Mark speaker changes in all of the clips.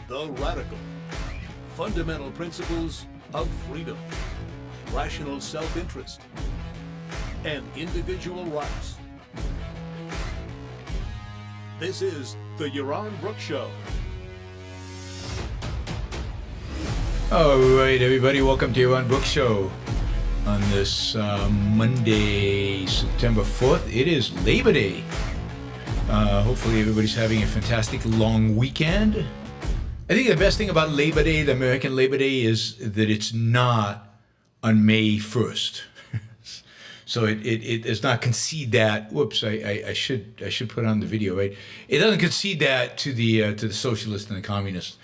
Speaker 1: The Radical. Fundamental principles of freedom, rational self-interest, and individual rights. This is the Yaron Brook Show.
Speaker 2: All right, everybody, welcome to Yaron Brook Show on this Monday, September 4th. It is Labor Day. Hopefully everybody's having a fantastic long weekend. I think the best thing about Labor Day, the American Labor Day, is that it's not on May 1st. So it does not concede that. Whoops, I should put on the video, right? It doesn't concede that to the socialists and the communists.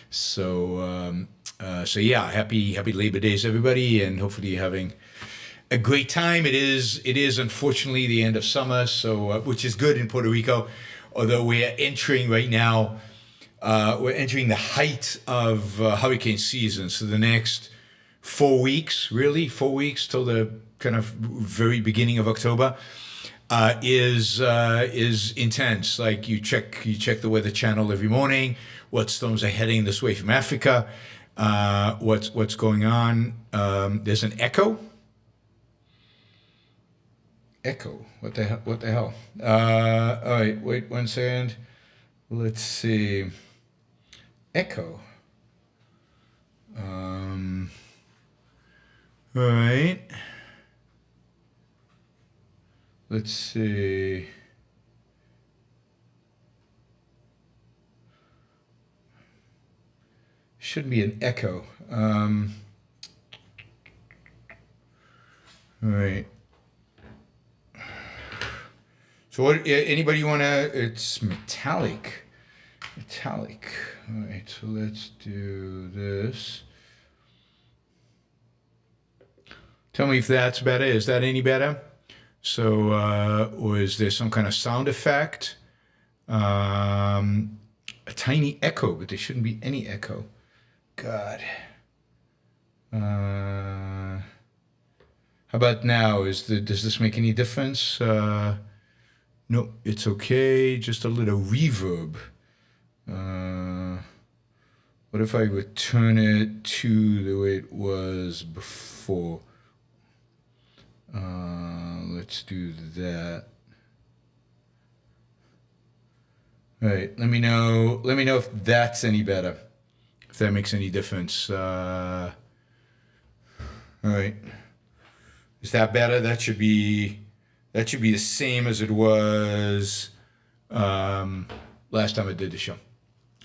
Speaker 2: So yeah, happy Labor Days, everybody, and hopefully you're having a great time. It is unfortunately the end of summer, so which is good in Puerto Rico, although we are entering right now. We're entering the height of hurricane season. So the next 4 weeks, really 4 weeks till the kind of very beginning of October, is intense. Like you check the Weather Channel every morning. What storms are heading this way from Africa? What's going on? There's an echo. Echo. What the hell? All right. Wait 1 second. Let's see. Echo. All right. Let's see. Should be an echo. All right. So what, anybody want to, it's metallic. All right, so let's do this. Tell me if that's better. Is that any better? So, or is there some kind of sound effect? A tiny echo, but there shouldn't be any echo. God. How about now? Does this make any difference? No, it's okay. Just a little reverb. What if I return it to the way it was before? Let's do that. All right, let me know if that's any better, if that makes any difference. All right, is that better? That should be the same as it was last time I did the show.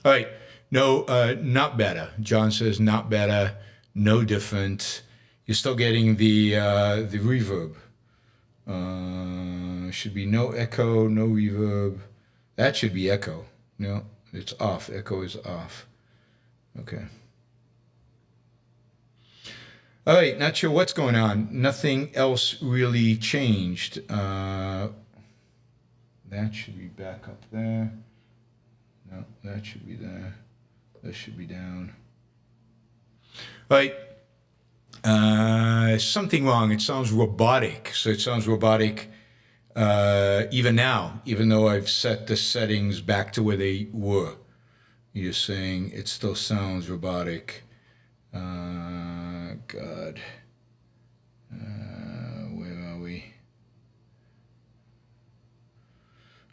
Speaker 2: All right, no, not better. John says not better, no different. You're still getting the reverb. Should be no echo, no reverb. That should be echo. No, it's off. Echo is off. Okay. All right, not sure what's going on. Nothing else really changed. That should be back up there. No, that should be there. That should be down. All right. Something wrong. It sounds robotic. So it sounds robotic even now, even though I've set the settings back to where they were. You're saying it still sounds robotic. God. Where are we?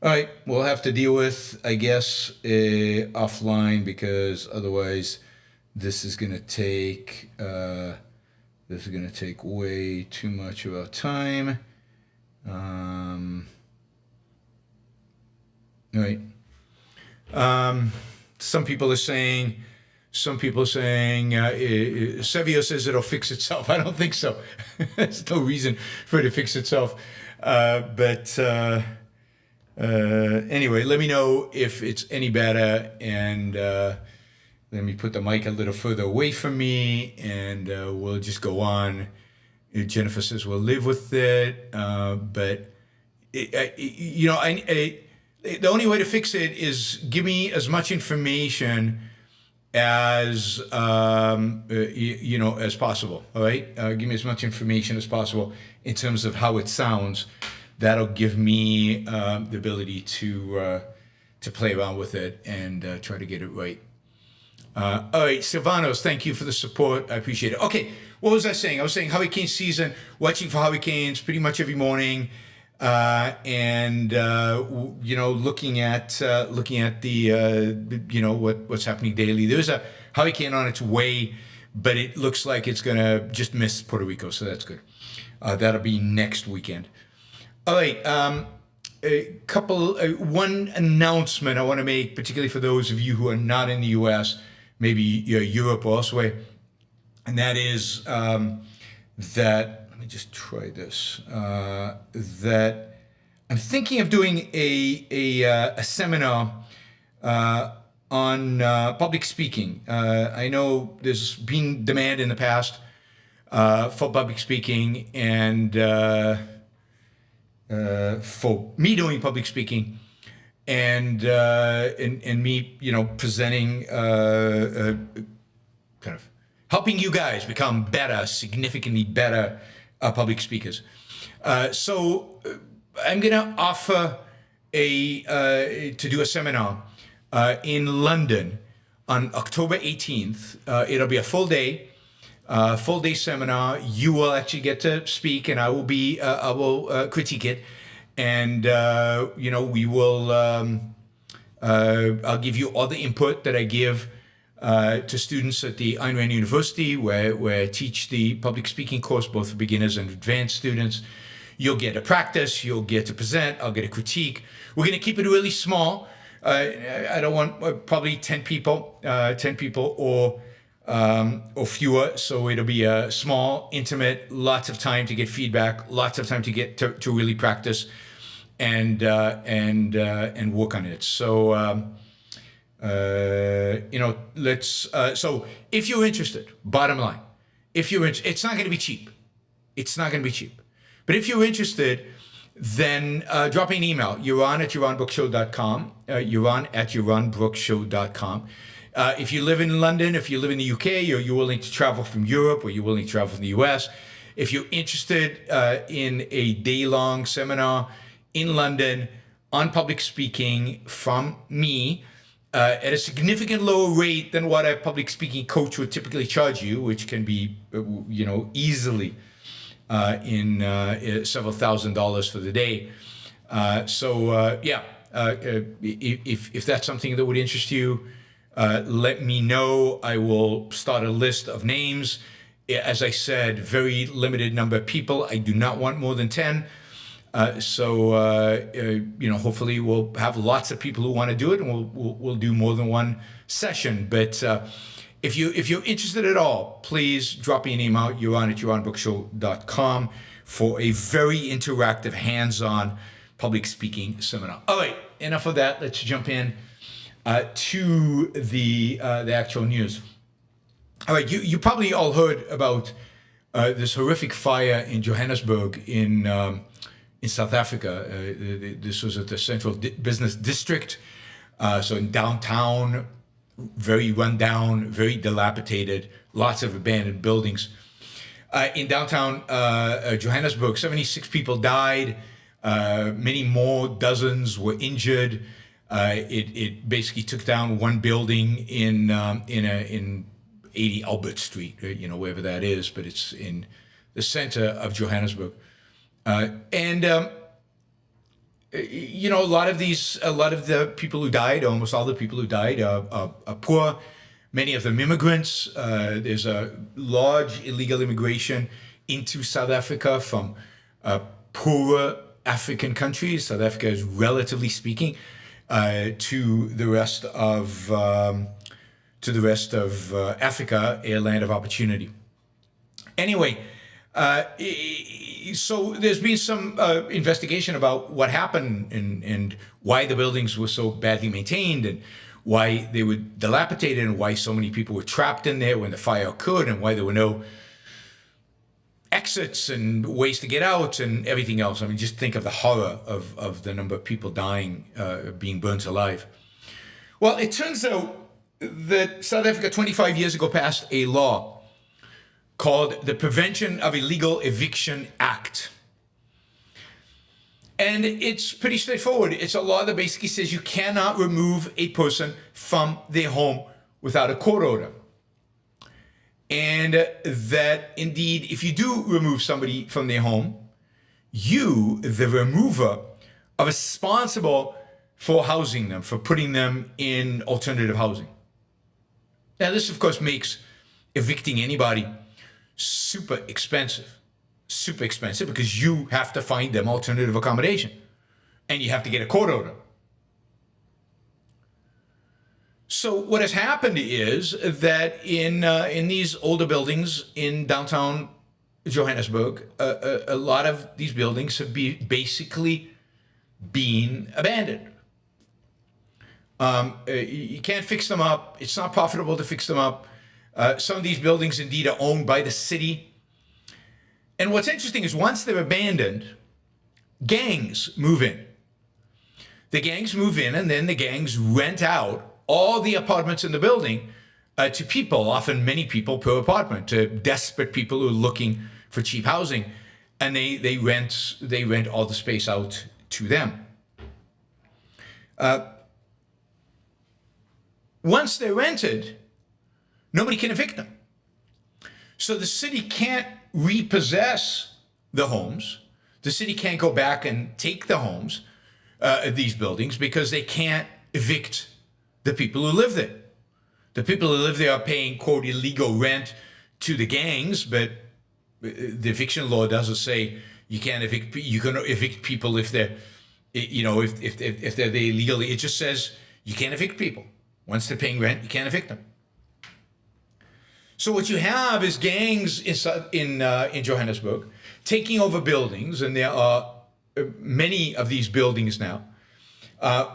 Speaker 2: All right, we'll have to deal with, I guess, offline, because otherwise this is going to take way too much of our time. All right. Some people are saying, Sevio says it'll fix itself. I don't think so. There's no reason for it to fix itself. But anyway, let me know if it's any better, and let me put the mic a little further away from me, and we'll just go on. Jennifer says we'll live with it, but the only way to fix it is give me as much information as as possible. All right, give me as much information as possible in terms of how it sounds. That'll give me the ability to play around with it and try to get it right. All right, Silvanos, thank you for the support. I appreciate it. Okay, what was I saying? I was saying hurricane season, watching for hurricanes pretty much every morning, and looking at the what's happening daily. There's a hurricane on its way, but it looks like it's gonna just miss Puerto Rico, so that's good. That'll be next weekend. All right. One announcement I want to make, particularly for those of you who are not in the U.S., maybe Europe or elsewhere, and that is that, let me just try this, that I'm thinking of doing a seminar on public speaking. I know there's been demand in the past for public speaking, and for me doing public speaking, and me, presenting, kind of helping you guys become better, significantly better public speakers. So I'm gonna offer to do a seminar in London on October 18th. It'll be a full day seminar. You will actually get to speak, and I will critique it, and we will. I'll give you all the input that I give to students at the Ayn Rand University, where I teach the public speaking course, both for beginners and advanced students. You'll get to practice. You'll get to present. I'll get a critique. We're going to keep it really small. I don't want probably 10 people or fewer. So it'll be a small, intimate, lots of time to get feedback, lots of time to get to really practice and work on it. So, let's, so if you're interested, bottom line, it's not going to be cheap. It's not going to be cheap. But if you're interested, then drop me an email, yaron@yaronbrookshow.com, yaron@yaronbrookshow.com. If you live in London, if you live in the UK, or you're willing to travel from Europe, or you're willing to travel from the US, if you're interested in a day-long seminar in London on public speaking from me at a significant lower rate than what a public speaking coach would typically charge you, which can be, easily in several $1,000s for the day. If that's something that would interest you, let me know. I will start a list of names. As I said, very limited number of people. I do not want more than 10. Hopefully we'll have lots of people who want to do it, and we'll do more than one session. But if you're interested at all, please drop me an email, yaron@yaronbrookshow.com, for a very interactive, hands-on public speaking seminar. All right, enough of that. Let's jump in to the actual news. All right, you probably all heard about this horrific fire in Johannesburg in South Africa. This was at the Central Business District, so in downtown, very rundown, very dilapidated, lots of abandoned buildings. In downtown Johannesburg, 76 people died, many more, dozens were injured. It basically took down one building in 80 Albert Street, wherever that is, but it's in the center of Johannesburg. A lot of the people who died, almost all the people who died, are poor. Many of them immigrants. There's a large illegal immigration into South Africa from poorer African countries. South Africa is, relatively speaking, to the rest of Africa, a land of opportunity. Anyway. So there's been some investigation about what happened and why the buildings were so badly maintained, and why they were dilapidated, and why so many people were trapped in there when the fire occurred, and why there were no exits and ways to get out and everything else. I mean, just think of the horror of the number of people dying, being burnt alive. Well, it turns out that South Africa 25 years ago passed a law called the Prevention of Illegal Eviction Act. And it's pretty straightforward. It's a law that basically says you cannot remove a person from their home without a court order. And that indeed, if you do remove somebody from their home, you, the remover, are responsible for housing them, for putting them in alternative housing. Now, this, of course, makes evicting anybody super expensive because you have to find them alternative accommodation and you have to get a court order. So what has happened is that in these older buildings in downtown Johannesburg, a lot of these buildings have basically been abandoned. You can't fix them up. It's not profitable to fix them up. Some of these buildings indeed are owned by the city. And what's interesting is once they're abandoned, gangs move in. The gangs move in and then the gangs rent out all the apartments in the building to people, often many people per apartment, to desperate people who are looking for cheap housing. And they rent all the space out to them. Once they're rented, nobody can evict them. So the city can't repossess the homes. The city can't go back and take the homes, these buildings, because they can't evict the people who live there. The people who live there are paying, quote, illegal rent to the gangs, but the eviction law doesn't say you can't evict. You can evict people if they're, if they're there illegally. It just says you can't evict people. Once they're paying rent, you can't evict them. So what you have is gangs in Johannesburg taking over buildings, and there are many of these buildings now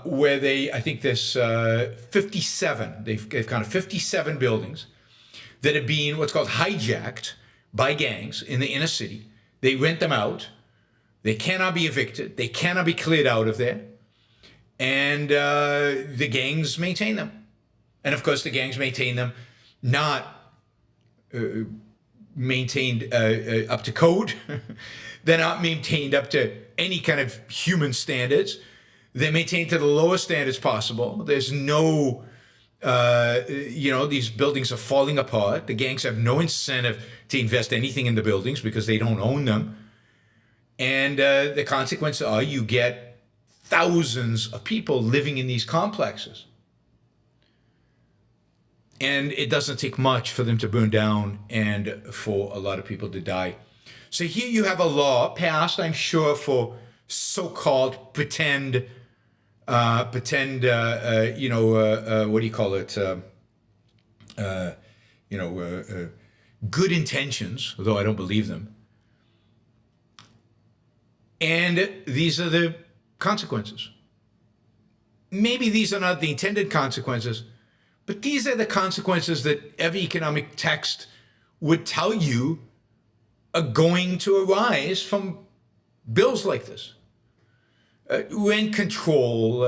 Speaker 2: where I think there's 57. They've kind of 57 buildings that are being what's called hijacked by gangs in the inner city. They rent them out. They cannot be evicted. They cannot be cleared out of there. And the gangs maintain them. And of course, the gangs maintain them not maintained up to code. They're not maintained up to any kind of human standards. They're maintained to the lowest standards possible. There's no, these buildings are falling apart. The gangs have no incentive to invest anything in the buildings because they don't own them. And the consequences are you get thousands of people living in these complexes. And it doesn't take much for them to burn down and for a lot of people to die. So here you have a law passed, I'm sure, for so-called pretend, what do you call it? Good intentions, although I don't believe them. And these are the consequences. Maybe these are not the intended consequences, but these are the consequences that every economic text would tell you are going to arise from bills like this. Rent control,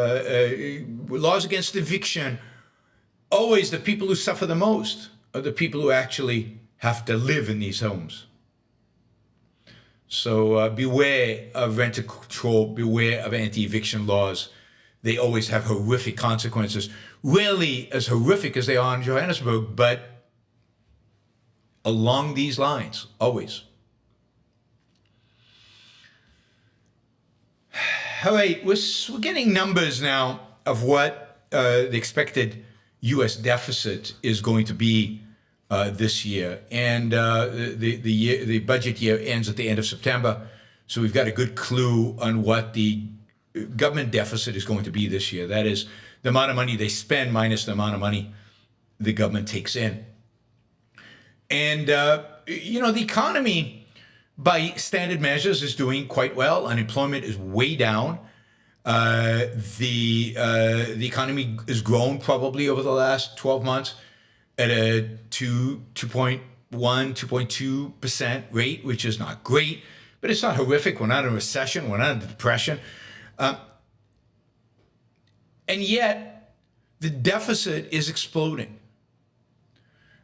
Speaker 2: laws against eviction. Always the people who suffer the most are the people who actually have to live in these homes. So beware of rent control, beware of anti-eviction laws. They always have horrific consequences. Rarely as horrific as they are in Johannesburg, but along these lines, always. All right, we're getting numbers now of what the expected U.S. deficit is going to be this year. And the budget year ends at the end of September. So we've got a good clue on what the government deficit is going to be this year. That is the amount of money they spend minus the amount of money the government takes in. And, the economy, by standard measures, is doing quite well. Unemployment is way down. The economy has grown probably over the last 12 months at a 2.1, 2.2% rate, which is not great, but it's not horrific. We're not in a recession. We're not in a depression. And yet, the deficit is exploding.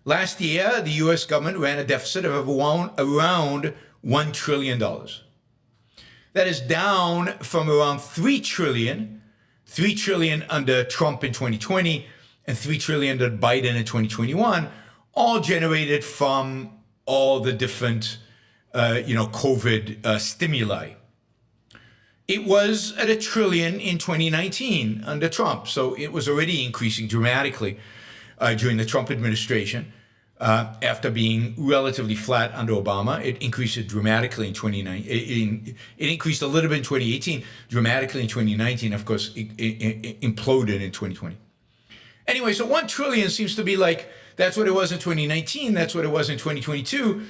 Speaker 2: Last year, the U.S. government ran a deficit of around $1 trillion. That is down from around $3 trillion under Trump in 2020, and $3 trillion that Biden in 2021, all generated from all the different, COVID stimuli. It was at $1 trillion in 2019 under Trump, so it was already increasing dramatically during the Trump administration. After being relatively flat under Obama, it increased dramatically in 2019. It increased a little bit in 2018, dramatically in 2019. Of course, it imploded in 2020. Anyway, so $1 trillion seems to be like, that's what it was in 2019. That's what it was in 2022.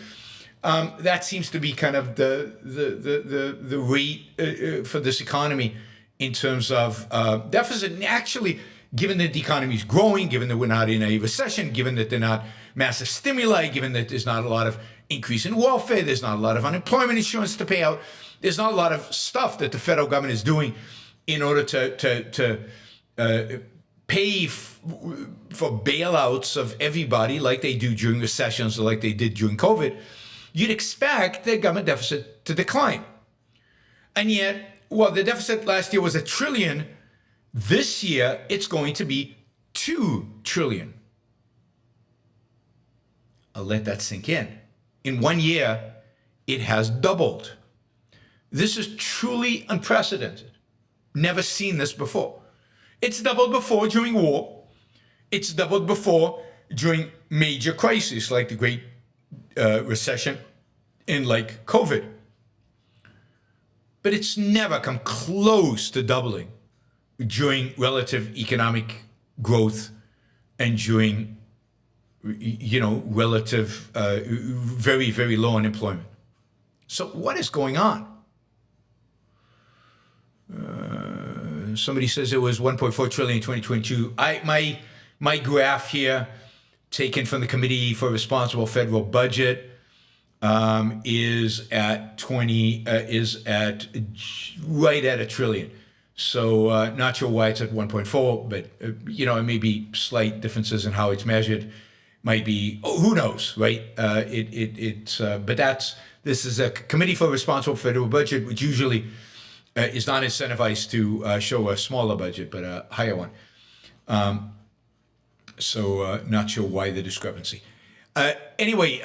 Speaker 2: That seems to be kind of the rate for this economy in terms of deficit. And actually, given that the economy is growing, given that we're not in a recession, given that they're not massive stimuli, given that there's not a lot of increase in welfare, there's not a lot of unemployment insurance to pay out, there's not a lot of stuff that the federal government is doing in order to pay for bailouts of everybody like they do during recessions or like they did during COVID, you'd expect the government deficit to decline. And yet, well, the deficit last year was $1 trillion. This year, it's going to be $2 trillion. I'll let that sink in. In 1 year, it has doubled. This is truly unprecedented. Never seen this before. It's doubled before during war. It's doubled before during major crises like the Great Recession and like COVID. But it's never come close to doubling during relative economic growth and during, relative very, very low unemployment. So what is going on? Somebody says it was 1.4 trillion in 2022. My graph here, taken from the Committee for Responsible Federal Budget, is at right at $1 trillion. So not sure why it's at 1.4, but it may be slight differences in how it's measured. Might be, who knows, right? But this is a Committee for Responsible Federal Budget, which usually is not incentivized to show a smaller budget, but a higher one. So not sure why the discrepancy. Anyway,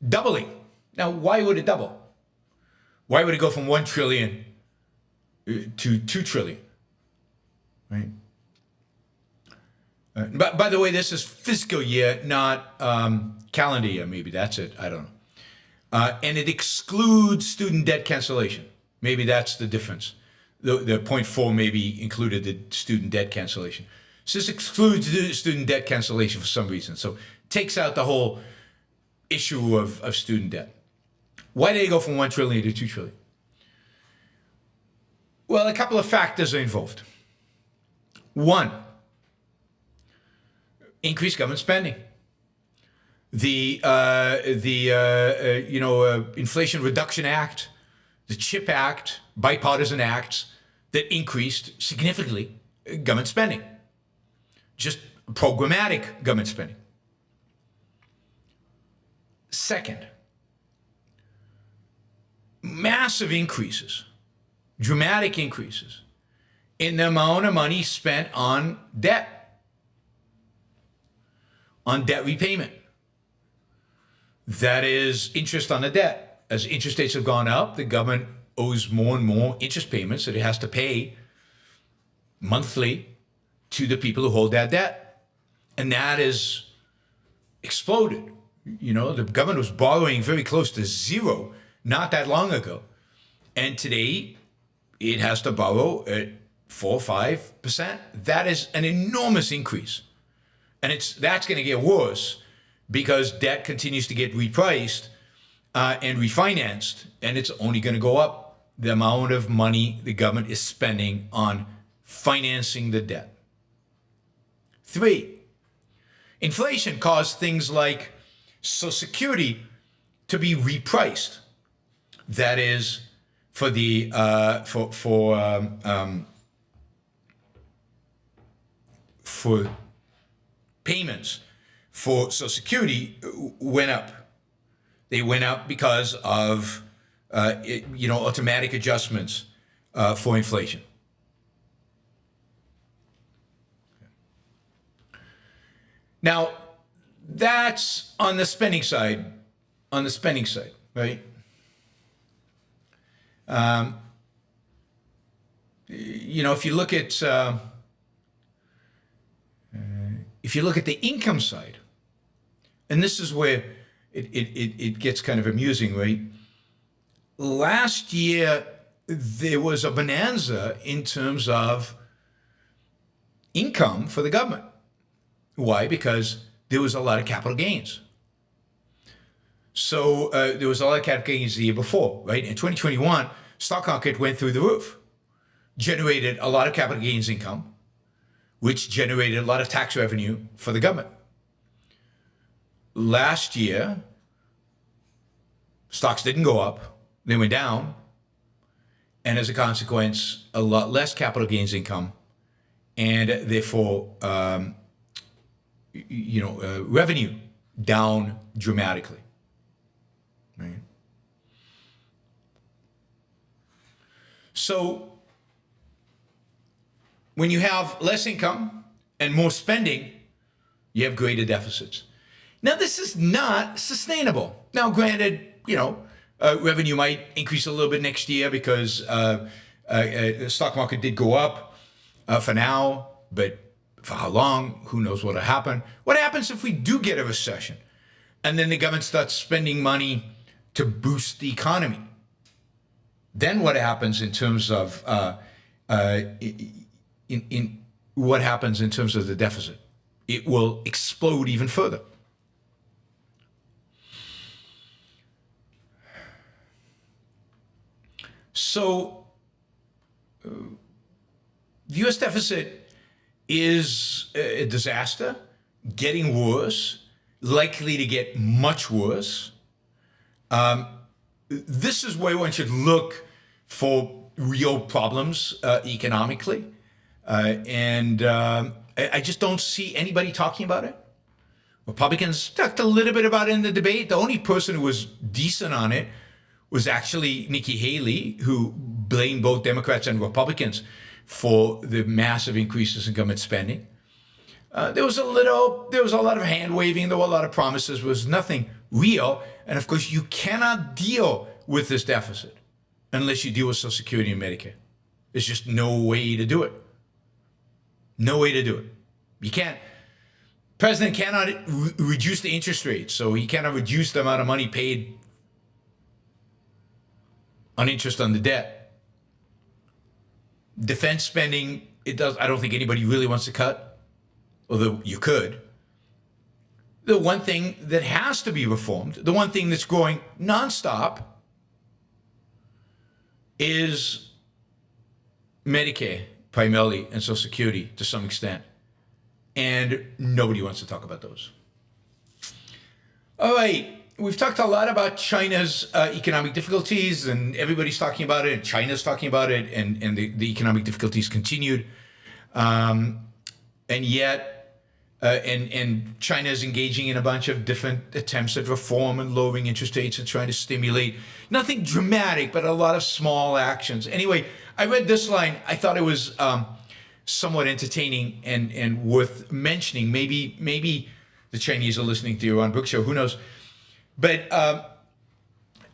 Speaker 2: doubling. Now, why would it double? Why would it go from 1 trillion to 2 trillion, right? But by the way, this is fiscal year, not calendar year. Maybe that's it. I don't know. And it excludes student debt cancellation. Maybe that's the difference. The 0.4 maybe included the student debt cancellation. So this excludes the student debt cancellation for some reason. So takes out the whole issue of student debt. Why did it go from 1 trillion to 2 trillion? Well, a couple of factors are involved. One, increased government spending. The Inflation Reduction Act, the CHIP Act, bipartisan acts that increased significantly government spending. Just programmatic government spending. Second, massive increases, dramatic increases in the amount of money spent on debt repayment. That is interest on the debt. As interest rates have gone up, the government owes more and more interest payments that it has to pay monthly to the people who hold that debt. And that has exploded. The government was borrowing very close to zero not that long ago. And today, it has to borrow at 4 or 5%. That is an enormous increase. And that's going to get worse because debt continues to get repriced and refinanced, and it's only going to go up the amount of money the government is spending on financing the debt. 3, inflation caused things like Social Security to be repriced. That is, for the for payments for Social Security went up. They went up because of automatic adjustments for inflation. Now, that's on the spending side. On the spending side, right? If you look at the income side, and this is where it gets kind of amusing, right? Last year there was a bonanza in terms of income for the government. Why? Because there was a lot of capital gains. So there was a lot of capital gains the year before, right? In 2021, stock market went through the roof, generated a lot of capital gains income, which generated a lot of tax revenue for the government. Last year, stocks didn't go up, they went down, and as a consequence, a lot less capital gains income, and therefore, revenue down dramatically. Right. So when you have less income and more spending, you have greater deficits. Now, this is not sustainable. Now, granted, revenue might increase a little bit next year because the stock market did go up for now, but for how long? Who knows what will happen? What happens if we do get a recession and then the government starts spending money to boost the economy? Then what happens in terms of what happens in terms of the deficit? It will explode even further. So the U.S. deficit is a disaster, getting worse, likely to get much worse. This is where one should look for real problems economically. And I just don't see anybody talking about it. Republicans talked a little bit about it in the debate. The only person who was decent on it was actually Nikki Haley, who blamed both Democrats and Republicans for the massive increases in government spending. There was a lot of hand waving, there were a lot of promises, there was nothing real. And of course, you cannot deal with this deficit unless you deal with Social Security and Medicare. There's just no way to do it. No way to do it. You can't. President cannot reduce the interest rate, so he cannot reduce the amount of money paid on interest on the debt. Defense spending, I don't think anybody really wants to cut, although you could. The one thing that has to be reformed, the one thing that's growing nonstop, is Medicare, primarily, and Social Security to some extent. And nobody wants to talk about those. All right. We've talked a lot about China's economic difficulties, and everybody's talking about it, and China's talking about it, and the economic difficulties continued. And yet, China is engaging in a bunch of different attempts at reform and lowering interest rates and trying to stimulate. Nothing dramatic, but a lot of small actions. Anyway, I read this line. I thought it was somewhat entertaining and worth mentioning. Maybe the Chinese are listening to your book show. Who knows? But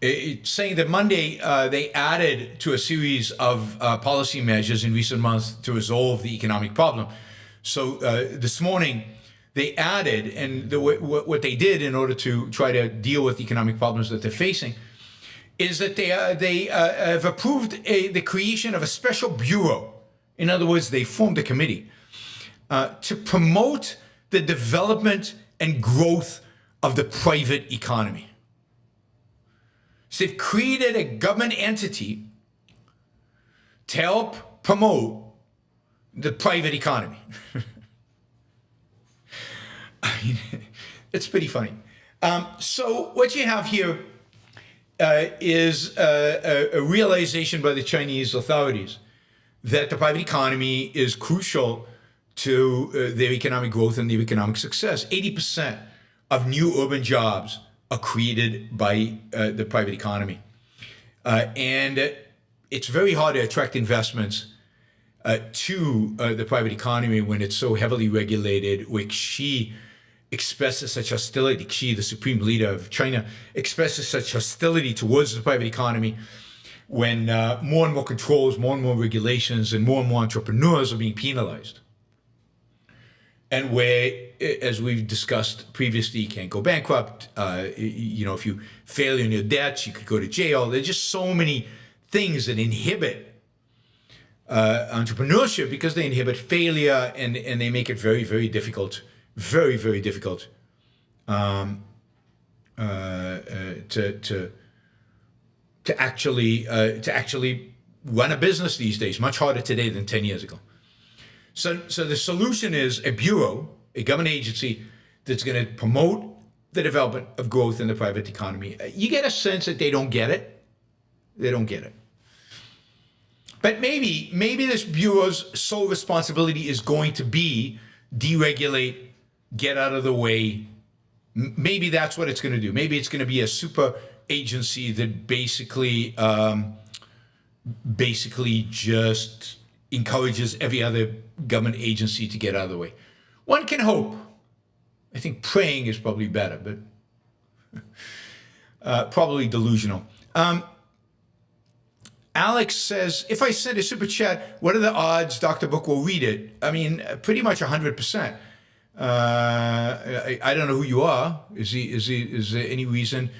Speaker 2: it's saying that Monday they added to a series of policy measures in recent months to resolve the economic problem. So this morning they added, and what they did in order to try to deal with economic problems that they're facing, is that they have approved the creation of a special bureau. In other words, they formed a committee to promote the development and growth of the private economy. So they've created a government entity to help promote the private economy. I mean, it's pretty funny. So what you have here is a realization by the Chinese authorities that the private economy is crucial to their economic growth and their economic success. 80% of new urban jobs are created by the private economy. And it's very hard to attract investments to the private economy when it's so heavily regulated, which Xi expresses such hostility, Xi, the supreme leader of China, expresses such hostility towards the private economy when more and more controls, more and more regulations, and more entrepreneurs are being penalized. And where, as we've discussed previously, you can't go bankrupt. If you fail in your debts, you could go to jail. There's just so many things that inhibit entrepreneurship because they inhibit failure and they make it very, very difficult, very, very difficult to actually run a business these days. Much harder today than 10 years ago. So the solution is a bureau, a government agency that's going to promote the development of growth in the private economy. You get a sense that they don't get it. They don't get it. But maybe this bureau's sole responsibility is going to be deregulate, get out of the way. Maybe that's what it's going to do. Maybe it's going to be a super agency that basically just encourages every other government agency to get out of the way. One can hope. I think praying is probably better, but probably delusional. Alex says, if I send a super chat, what are the odds Dr. Book will read it? I mean, pretty much 100%. I don't know who you are. Is there any reason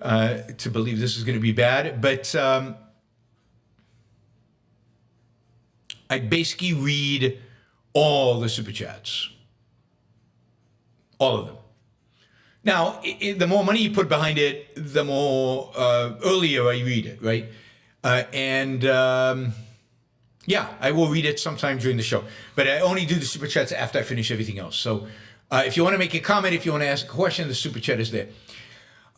Speaker 2: to believe this is going to be bad? But I basically read all the super chats. All of them. Now, the more money you put behind it, the more earlier I read it, right? Yeah, I will read it sometime during the show. But I only do the super chats after I finish everything else. So if you want to make a comment, if you want to ask a question, the super chat is there.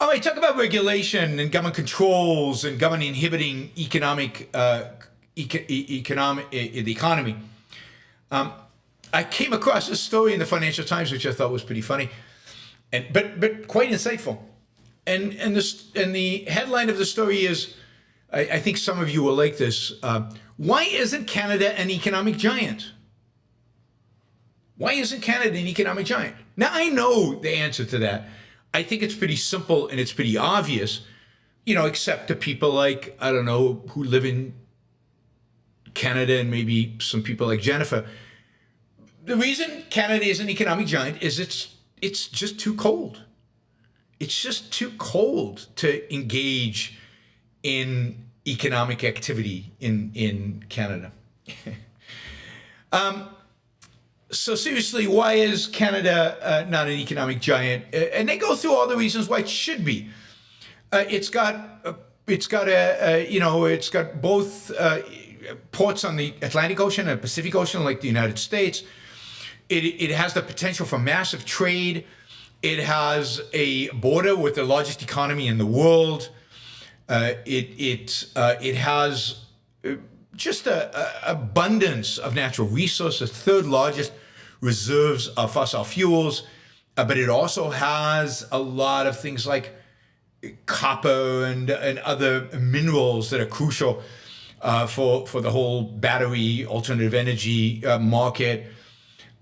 Speaker 2: All right, talk about regulation and government controls and government inhibiting the economy. I came across this story in the Financial Times, which I thought was pretty funny, but quite insightful. And the headline of the story is, I think some of you will like this. Why isn't Canada an economic giant? Why isn't Canada an economic giant? Now, I know the answer to that. I think it's pretty simple and it's pretty obvious, except to people like, I don't know, who live in Canada and maybe some people like Jennifer. The reason Canada is an economic giant is it's just too cold. It's just too cold to engage in economic activity in Canada. So seriously, why is Canada not an economic giant? And they go through all the reasons why it should be. It's got both ports on the Atlantic Ocean and Pacific Ocean, like the United States. It has the potential for massive trade. It has a border with the largest economy in the world. It has just an abundance of natural resources, third largest reserves of fossil fuels, but it also has a lot of things like copper and other minerals that are crucial for the whole battery alternative energy market.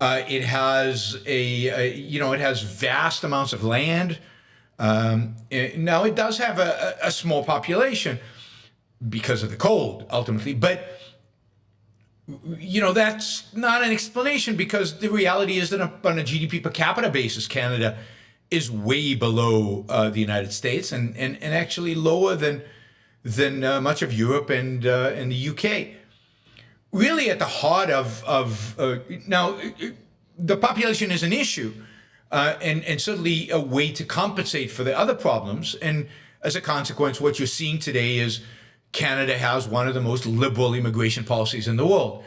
Speaker 2: It has it has vast amounts of land. Now it does have a small population because of the cold, ultimately, but that's not an explanation, because the reality is that on a GDP per capita basis, Canada is way below the United States and actually lower than much of Europe and the UK. Really, at the heart of now, the population is an issue. And certainly a way to compensate for the other problems. And as a consequence, what you're seeing today is Canada has one of the most liberal immigration policies in the world.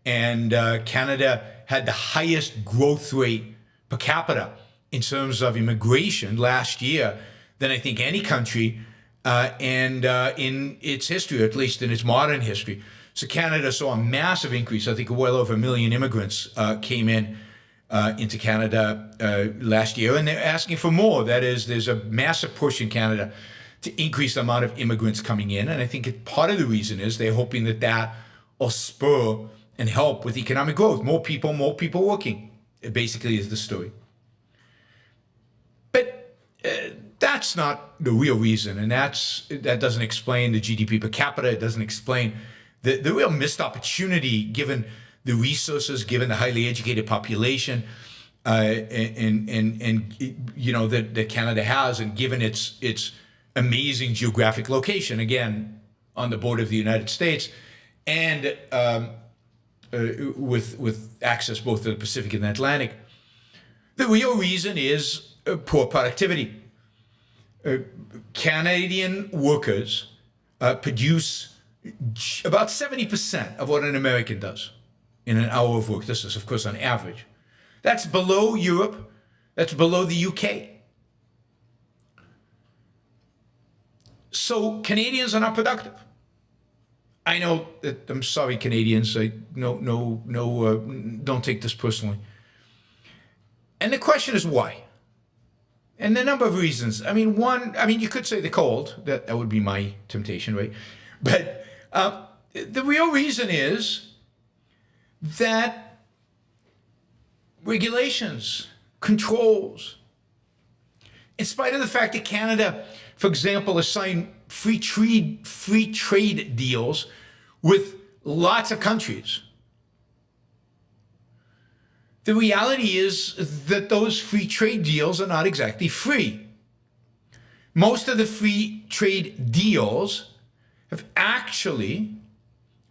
Speaker 2: And Canada had the highest growth rate per capita in terms of immigration last year than I think any country in its history, or at least in its modern history. So Canada saw a massive increase. I think well over 1 million immigrants came into Canada last year, and they're asking for more. That is, there's a massive push in Canada to increase the amount of immigrants coming in, and I think part of the reason is they're hoping that will spur and help with economic growth. More people working. It basically is the story. that's not the real reason, and that doesn't explain the GDP per capita. It doesn't explain the real missed opportunity given the resources, given the highly educated population, and you know that Canada has, and given its amazing geographic location, again on the border of the United States, and with access both to the Pacific and the Atlantic. The real reason is poor productivity. Canadian workers produce about 70% of what an American does in an hour of work. This is, of course, on average. That's below Europe. That's below the UK. So Canadians are not productive. I know that, I'm sorry, Canadians. Don't take this personally. And the question is why? And there are a number of reasons. You could say the cold. That would be my temptation, right? But the real reason is that regulations, controls, in spite of the fact that Canada, for example, has signed free trade deals with lots of countries, the reality is that those free trade deals are not exactly free. Most of the free trade deals have actually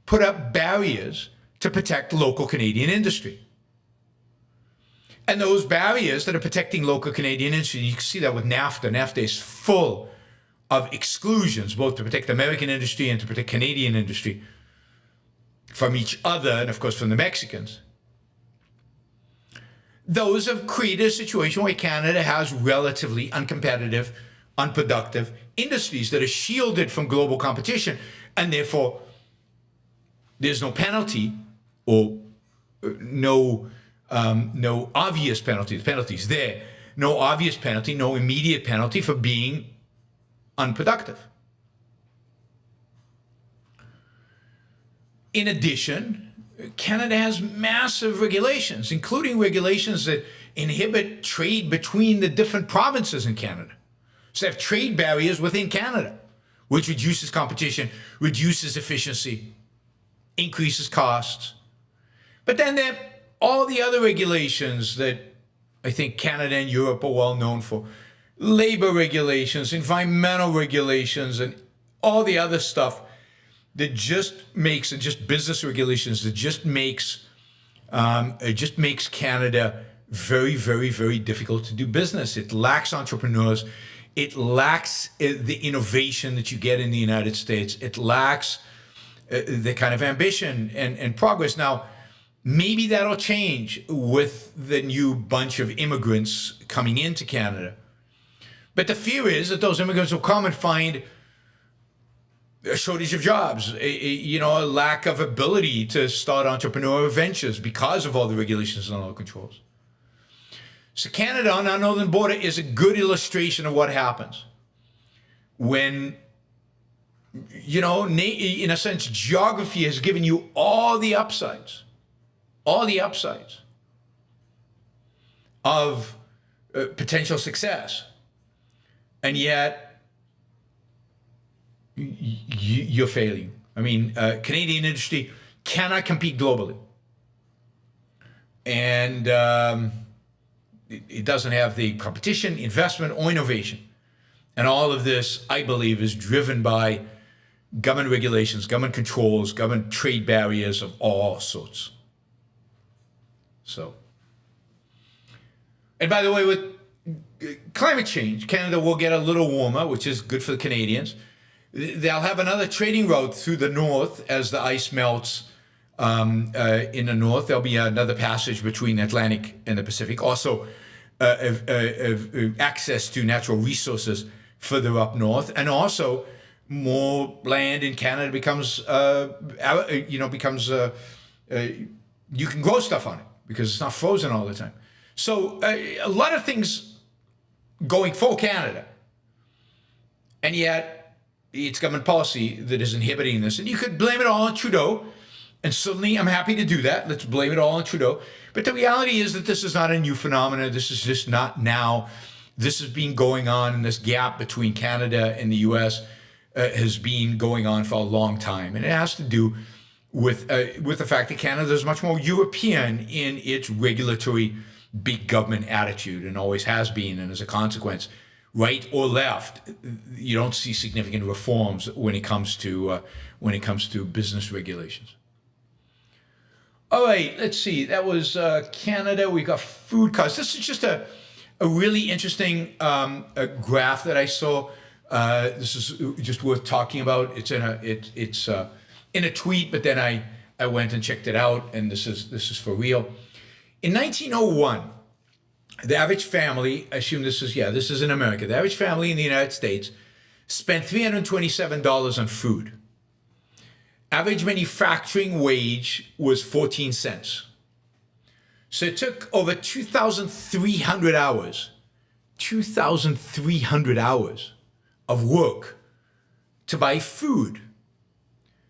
Speaker 2: put up barriers to protect local Canadian industry. And those barriers that are protecting local Canadian industry, you can see that with NAFTA. NAFTA is full of exclusions, both to protect American industry and to protect Canadian industry from each other, and of course from the Mexicans. Those have created a situation where Canada has relatively uncompetitive, unproductive industries that are shielded from global competition, and therefore there's no penalty or no obvious penalty. The penalty's there. No obvious penalty, no immediate penalty for being unproductive. In addition, Canada has massive regulations, including regulations that inhibit trade between the different provinces in Canada. So they have trade barriers within Canada, which reduces competition, reduces efficiency, increases costs. But then there are all the other regulations that I think Canada and Europe are well known for. Labor regulations, environmental regulations, and all the other stuff that just makes, and just business regulations that just makes Canada very, very, very difficult to do business. It lacks entrepreneurs. It lacks the innovation that you get in the United States. It lacks the kind of ambition and progress. Now, maybe that'll change with the new bunch of immigrants coming into Canada. But the fear is that those immigrants will come and find a shortage of jobs, a lack of ability to start entrepreneurial ventures because of all the regulations and all the controls. So Canada on our northern border is a good illustration of what happens when, in a sense, geography has given you all the upsides of potential success, and yet you're failing. Canadian industry cannot compete globally, and it doesn't have the competition, investment, or innovation. And all of this, I believe, is driven by government regulations, government controls, government trade barriers of all sorts. So, and by the way, with climate change, Canada will get a little warmer, which is good for the Canadians. They'll have another trading route through the north as the ice melts in the north. There'll be another passage between the Atlantic and the Pacific. Also, access to natural resources further up north, and also more land in Canada becomes you can grow stuff on it because it's not frozen all the time. So a lot of things going for Canada, and yet it's government policy that is inhibiting this. And you could blame it all on Trudeau, and certainly I'm happy to do that. Let's blame it all on Trudeau. But the reality is that this is not a new phenomenon. This is just not now This has been going on, and this gap between Canada and the U.S. Has been going on for a long time, and it has to do with the fact that Canada is much more European in its regulatory big government attitude, and always has been, and as a consequence, right or left, you don't see significant reforms when it comes to business regulations. All right, let's see. That was Canada. We got food costs. This is just a really interesting graph that I saw. This is just worth talking about. It's in a tweet, but then I went and checked it out, and this is for real. In 1901, the average family, I assume this is in America. The average family in the United States spent $327 on food. Average manufacturing wage was 14 cents. So it took over 2,300 hours of work to buy food.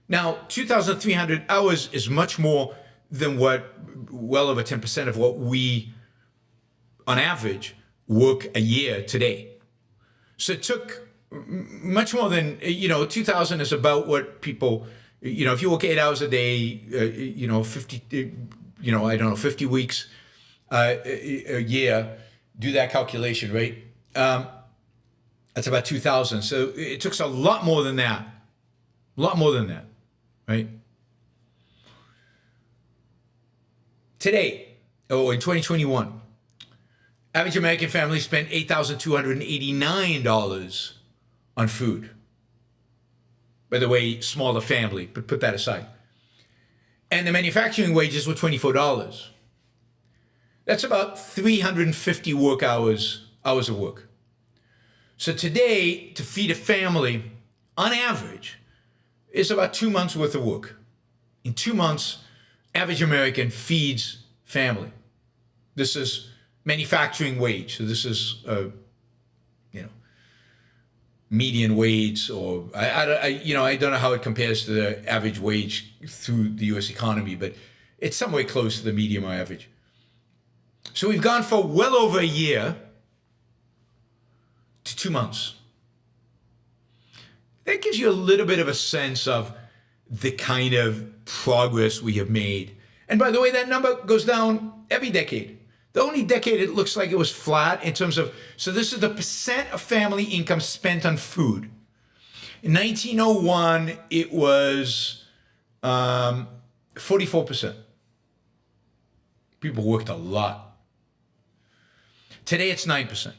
Speaker 2: Now, 2,300 hours is much more than well over 10% of what we, on average, work a year today. So it took much more than, 2,000 is about what people, if you work 8 hours a day, 50, 50 weeks a year, do that calculation, right? That's about 2,000. So it took a lot more than that. Right? Today, in 2021, average American family spent $8,289 on food. By the way, smaller family, but put that aside. And the manufacturing wages were $24. That's about 350 work hours of work. So today, to feed a family, on average, is about 2 months worth of work. In 2 months, average American feeds family. This is manufacturing wage. So this is, median wage, or I don't know how it compares to the average wage through the U.S. economy, but it's somewhere close to the median or average. So we've gone for well over a year to 2 months. That gives you a little bit of a sense of the kind of progress we have made. And by the way, that number goes down every decade. The only decade it looks like it was flat in terms of, so this is the percent of family income spent on food. In 1901, it was 44%. People worked a lot. Today it's 9%.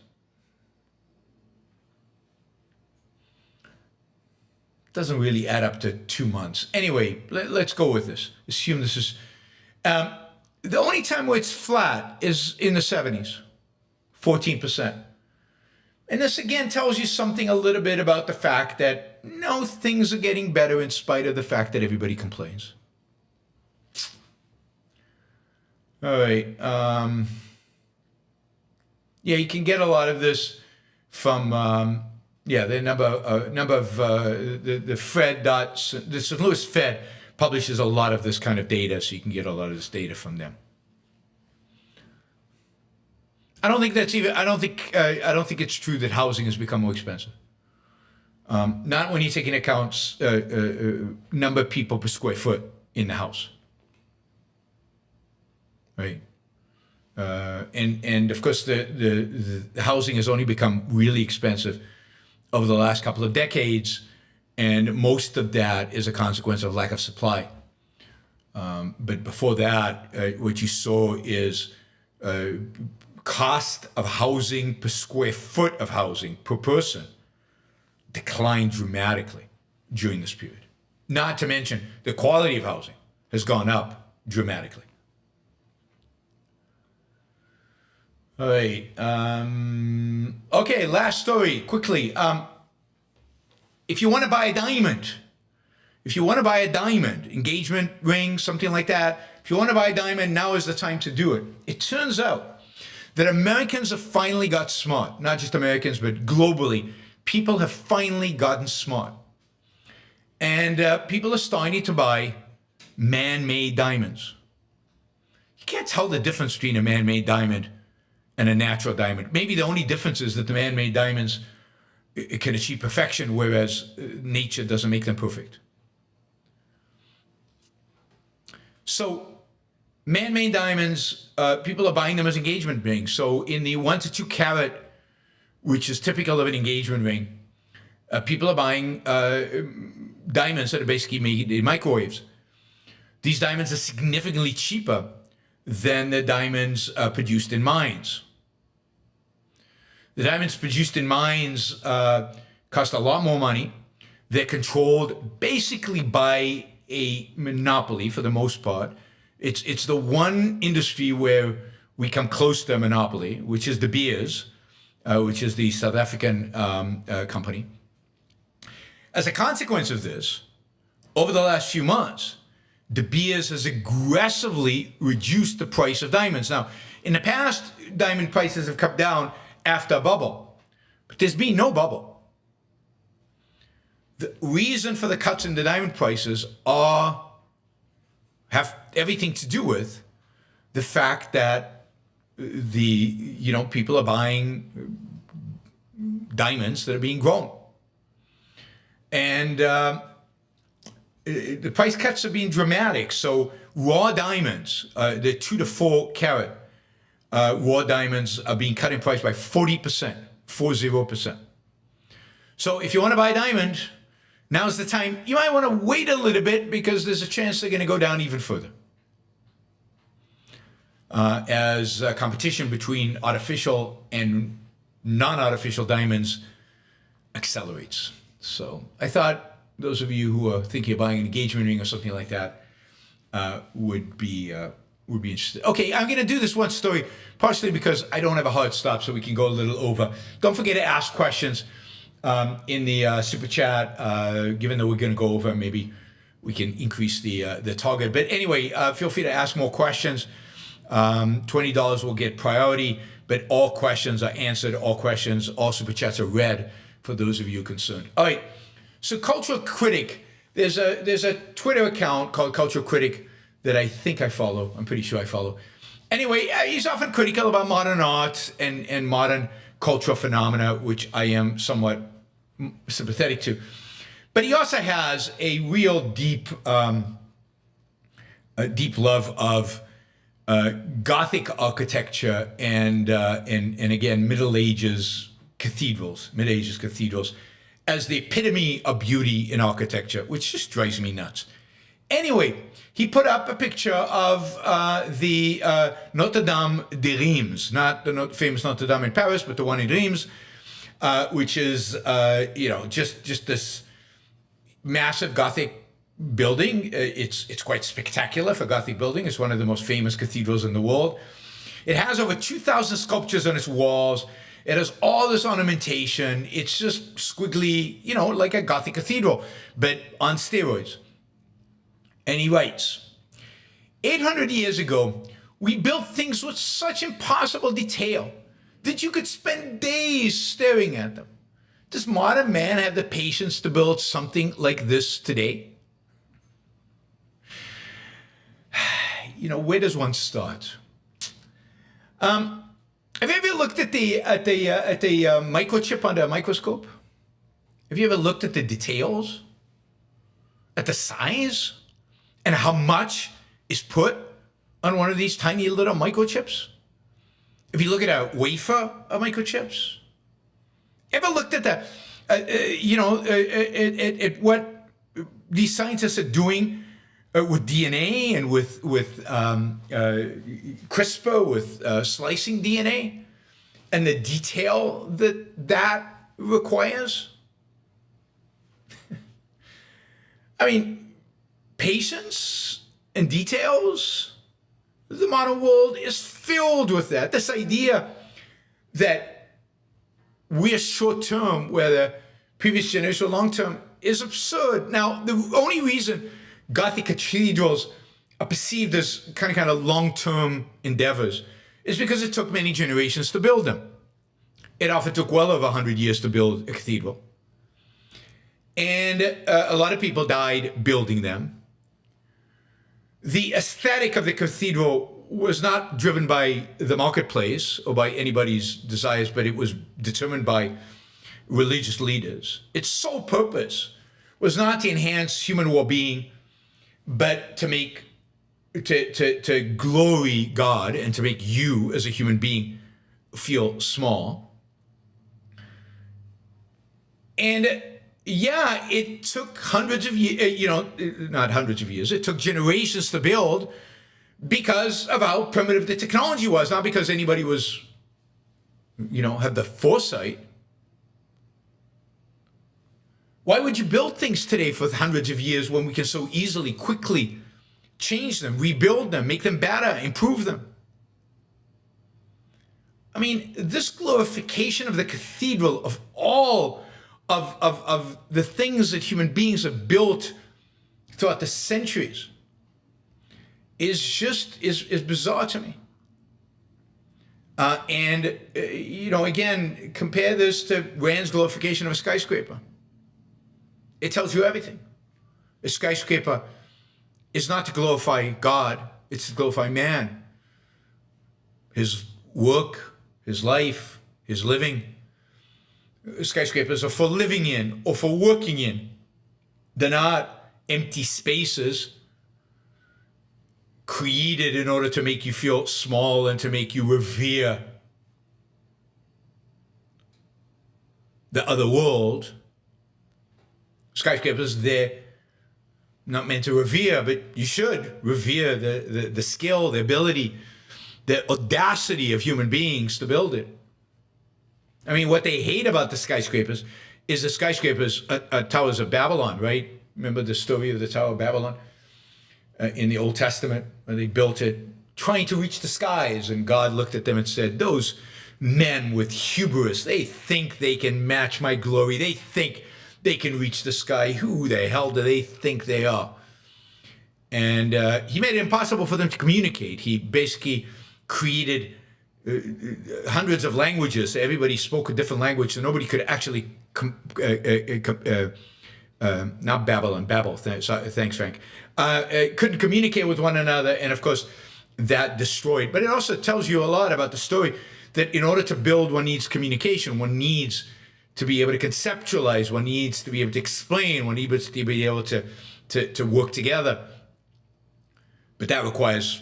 Speaker 2: Doesn't really add up to 2 months. Anyway, let's go with this. Assume this is... the only time where it's flat is in the 70s, 14%. And this again tells you something a little bit about the fact that, no, things are getting better in spite of the fact that everybody complains. All right. You can get a lot of this from... the number of the Fed the St. Louis Fed publishes a lot of this kind of data, so you can get a lot of this data from them. I don't think it's true that housing has become more expensive. Not when you take into account number of people per square foot in the house, right? And of course the housing has only become really expensive over the last couple of decades, and most of that is a consequence of lack of supply. But before that, what you saw is cost of housing per square foot of housing per person declined dramatically during this period. Not to mention the quality of housing has gone up dramatically. All right. Okay, last story, quickly. If you want to buy a diamond, engagement ring, something like that, if you want to buy a diamond, now is the time to do it. It turns out that Americans have finally got smart. Not just Americans, but globally. People have finally gotten smart. And people are starting to buy man-made diamonds. You can't tell the difference between a man-made diamond and a natural diamond. Maybe the only difference is that the man-made diamonds it can achieve perfection, whereas nature doesn't make them perfect. So man-made diamonds, people are buying them as engagement rings. So in the 1 to 2 carat, which is typical of an engagement ring, people are buying diamonds that are basically made in microwaves. These diamonds are significantly cheaper than the diamonds produced in mines. The diamonds produced in mines cost a lot more money. They're controlled basically by a monopoly for the most part. It's the one industry where we come close to a monopoly, which is De Beers, which is the South African company. As a consequence of this, over the last few months, De Beers has aggressively reduced the price of diamonds. Now, in the past, diamond prices have come down after a bubble, but there's been no bubble. The reason for the cuts in the diamond prices have everything to do with the fact that people are buying diamonds that are being grown. And the price cuts have been dramatic. So raw diamonds, the 2 to 4 carat raw diamonds are being cut in price by 40%, 40%. So if you want to buy a diamond, now's the time. You might want to wait a little bit because there's a chance they're going to go down even further. As competition between artificial and non-artificial diamonds accelerates. So I thought those of you who are thinking of buying an engagement ring or something like that would be interested. Okay, I'm going to do this one story, partially because I don't have a hard stop, so we can go a little over. Don't forget to ask questions in the super chat. Given that we're going to go over, maybe we can increase the target. But anyway, feel free to ask more questions. $20 will get priority, but all questions are answered. All super chats are read for those of you concerned. All right. So Cultural Critic, there's a Twitter account called Cultural Critic that I think I follow. I'm pretty sure I follow. Anyway, he's often critical about modern art and modern cultural phenomena, which I am somewhat sympathetic to. But he also has a real deep love of Gothic architecture and again Middle Ages cathedrals as the epitome of beauty in architecture, which just drives me nuts. Anyway, he put up a picture of the Notre Dame de Reims, not the famous Notre Dame in Paris, but the one in Reims, which is just this massive Gothic building. It's quite spectacular for Gothic building. It's one of the most famous cathedrals in the world. It has over 2,000 sculptures on its walls. It has all this ornamentation. It's just squiggly, like a Gothic cathedral, but on steroids. And he writes, 800 years ago, we built things with such impossible detail that you could spend days staring at them. Does modern man have the patience to build something like this today? Where does one start? Have you ever looked at the microchip under a microscope? Have you ever looked at the details, at the size, and how much is put on one of these tiny little microchips? If you look at a wafer of microchips, ever looked at at what these scientists are doing with DNA and with CRISPR, with slicing DNA, and the detail that requires? I mean, patience and details. The modern world is filled with that. This idea that we're short-term, where the previous generation were long-term, is absurd. Now, the only reason Gothic cathedrals are perceived as kind of long-term endeavors is because it took many generations to build them. It often took well over 100 years to build a cathedral. And a lot of people died building them. The aesthetic of the cathedral was not driven by the marketplace or by anybody's desires, but it was determined by religious leaders. Its sole purpose was not to enhance human well-being, but to make to glory God and to make you as a human being feel small. And yeah, it took hundreds of years, not hundreds of years, it took generations to build because of how primitive the technology was, not because anybody was, had the foresight. Why would you build things today for hundreds of years when we can so easily, quickly change them, rebuild them, make them better, improve them? I mean, this glorification of the cathedral of all of the things that human beings have built throughout the centuries is bizarre to me. Again, compare this to Rand's glorification of a skyscraper. It tells you everything. A skyscraper is not to glorify God, it's to glorify man. His work, his life, his living. Skyscrapers are for living in or for working in. They're not empty spaces created in order to make you feel small and to make you revere the other world. Skyscrapers, they're not meant to revere, but you should revere the skill, the ability, the audacity of human beings to build it. I mean, what they hate about the skyscrapers is the skyscrapers are towers of Babylon, right? Remember the story of the Tower of Babylon in the Old Testament, where they built it trying to reach the skies, and God looked at them and said, those men with hubris, they think they can match my glory. They think they can reach the sky. Who the hell do they think they are? And he made it impossible for them to communicate. He basically created hundreds of languages. Everybody spoke a different language, so nobody could actually not Babel. Thanks, Frank. Couldn't communicate with one another, and of course, that destroyed. But it also tells you a lot about the story that in order to build, one needs communication. One needs to be able to conceptualize. One needs to be able to explain. One needs to be able to work together. But that requires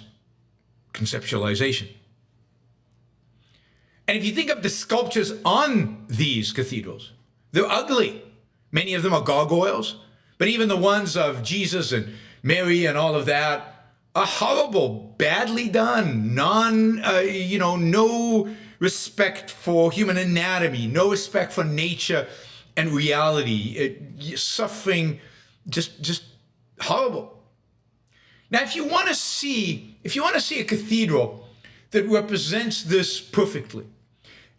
Speaker 2: conceptualization. And if you think of the sculptures on these cathedrals, they're ugly. Many of them are gargoyles, but even the ones of Jesus and Mary and all of that are horrible, badly done, no respect for human anatomy, no respect for nature and reality, suffering, just horrible. Now, if you want to see a cathedral that represents this perfectly,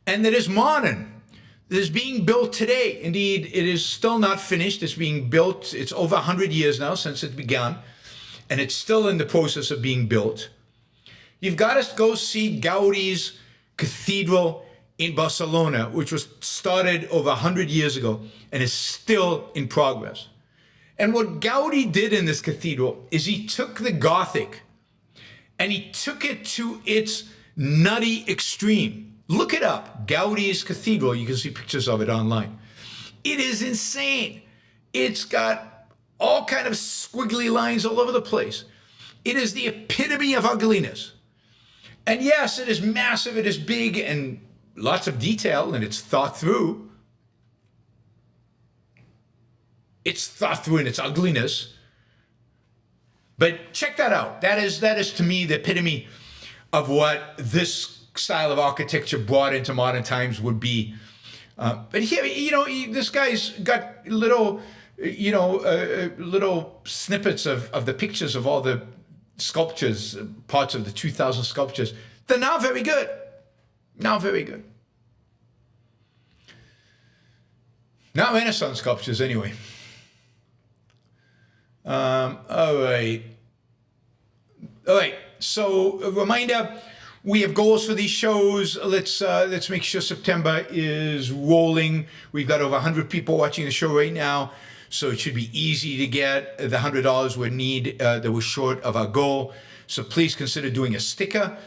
Speaker 2: and that is modern, that is being built today. Indeed, it is still not finished. It's being built. It's over 100 years now since it began, and it's still in the process of being built. You've got to go see Gaudi's cathedral in Barcelona, which was started over 100 years ago and is still in progress. And what Gaudi did in this cathedral is he took the Gothic and he took it to its nutty extreme. Look it up, Gaudi's cathedral. You can see pictures of it online. It is insane. It's got all kind of squiggly lines all over the place. It is the epitome of ugliness. And yes, it is massive, it is big, and lots of detail, and it's thought through. It's thought through in its ugliness. But check that out. That is to me the epitome of what this style of architecture brought into modern times would be. But here, this guy's got little snippets of the pictures of all the sculptures, parts of the 2,000 sculptures. They're now very good. Not Renaissance sculptures, anyway. All right. So a reminder, we have goals for these shows. Let's make sure September is rolling. We've got over 100 people watching the show right now, so it should be easy to get the $100 we need that was short of our goal. So please consider doing a sticker.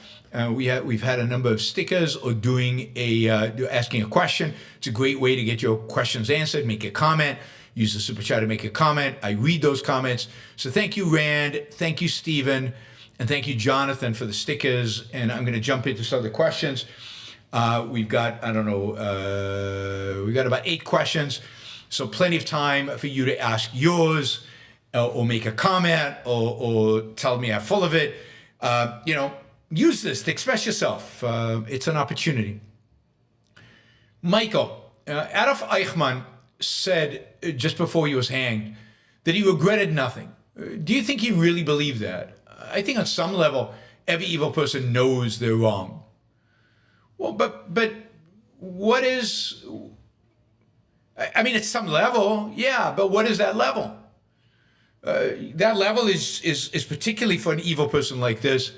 Speaker 2: We've had a number of stickers, or doing asking a question. It's a great way to get your questions answered. Make a comment. Use the super chat to make a comment. I read those comments. So thank you, Rand. Thank you, Stephen. And thank you, Jonathan, for the stickers. And I'm going to jump into some of the questions. We've got, we got about 8 questions. So plenty of time for you to ask yours, or make a comment, or tell me I'm full of it. Use this to express yourself. It's an opportunity. Michael, Adolf Eichman said just before he was hanged that he regretted nothing. Do you think he really believed that? I think on some level, every evil person knows they're wrong. Well, but what is... I mean, at some level, yeah, but what is that level? That level is particularly for an evil person like this,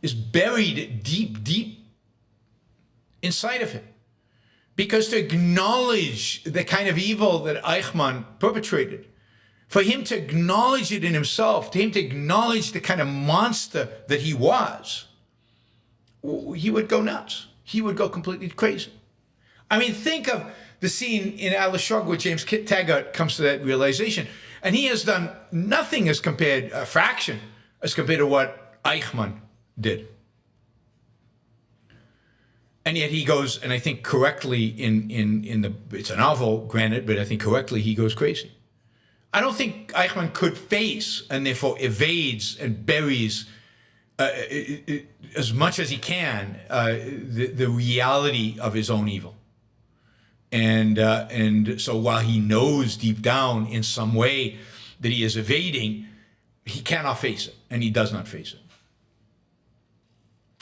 Speaker 2: is buried deep inside of him. Because to acknowledge the kind of evil that Eichmann perpetrated, for him to acknowledge it in himself, to him to acknowledge the kind of monster that he was, he would go nuts. He would go completely crazy. I mean, think of the scene in Atlas Shrugged where James Taggart comes to that realization. And he has done nothing as compared, a fraction, as compared to what Eichmann did. And yet he goes, and I think correctly it's a novel, granted, but I think correctly he goes crazy. I don't think Eichmann could face, and therefore evades and buries as much as he can the reality of his own evil. And so while he knows deep down in some way that he is evading, he cannot face it, and he does not face it.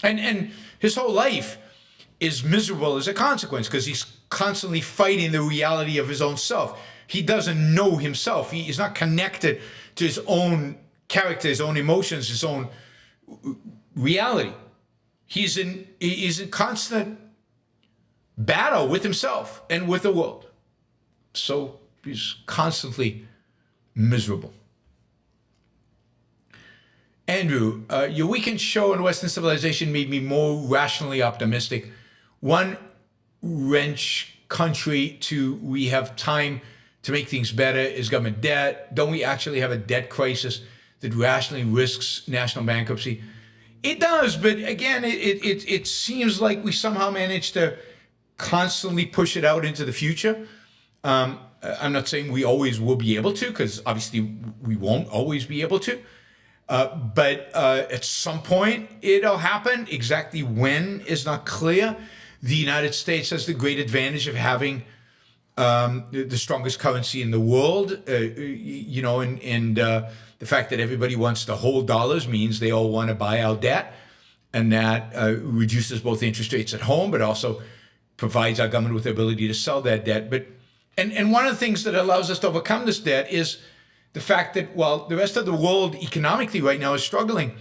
Speaker 2: And his whole life is miserable as a consequence, because he's constantly fighting the reality of his own self. He doesn't know himself. He is not connected to his own character, his own emotions, his own reality. He's in constant battle with himself and with the world. So he's constantly miserable. Andrew, your weekend show on Western civilization made me more rationally optimistic. One wrench country to we have time to make things better is government debt. Don't we actually have a debt crisis that rationally risks national bankruptcy? It does, but again, it seems like we somehow managed to constantly push it out into the future. I'm not saying we always will be able to, because obviously we won't always be able to. But at some point it'll happen. Exactly when is not clear. The United States has the great advantage of having the strongest currency in the world, and the fact that everybody wants to hold dollars means they all want to buy our debt, and that reduces both interest rates at home, but also provides our government with the ability to sell that debt. But and one of the things that allows us to overcome this debt is the fact that while the rest of the world economically right now is struggling,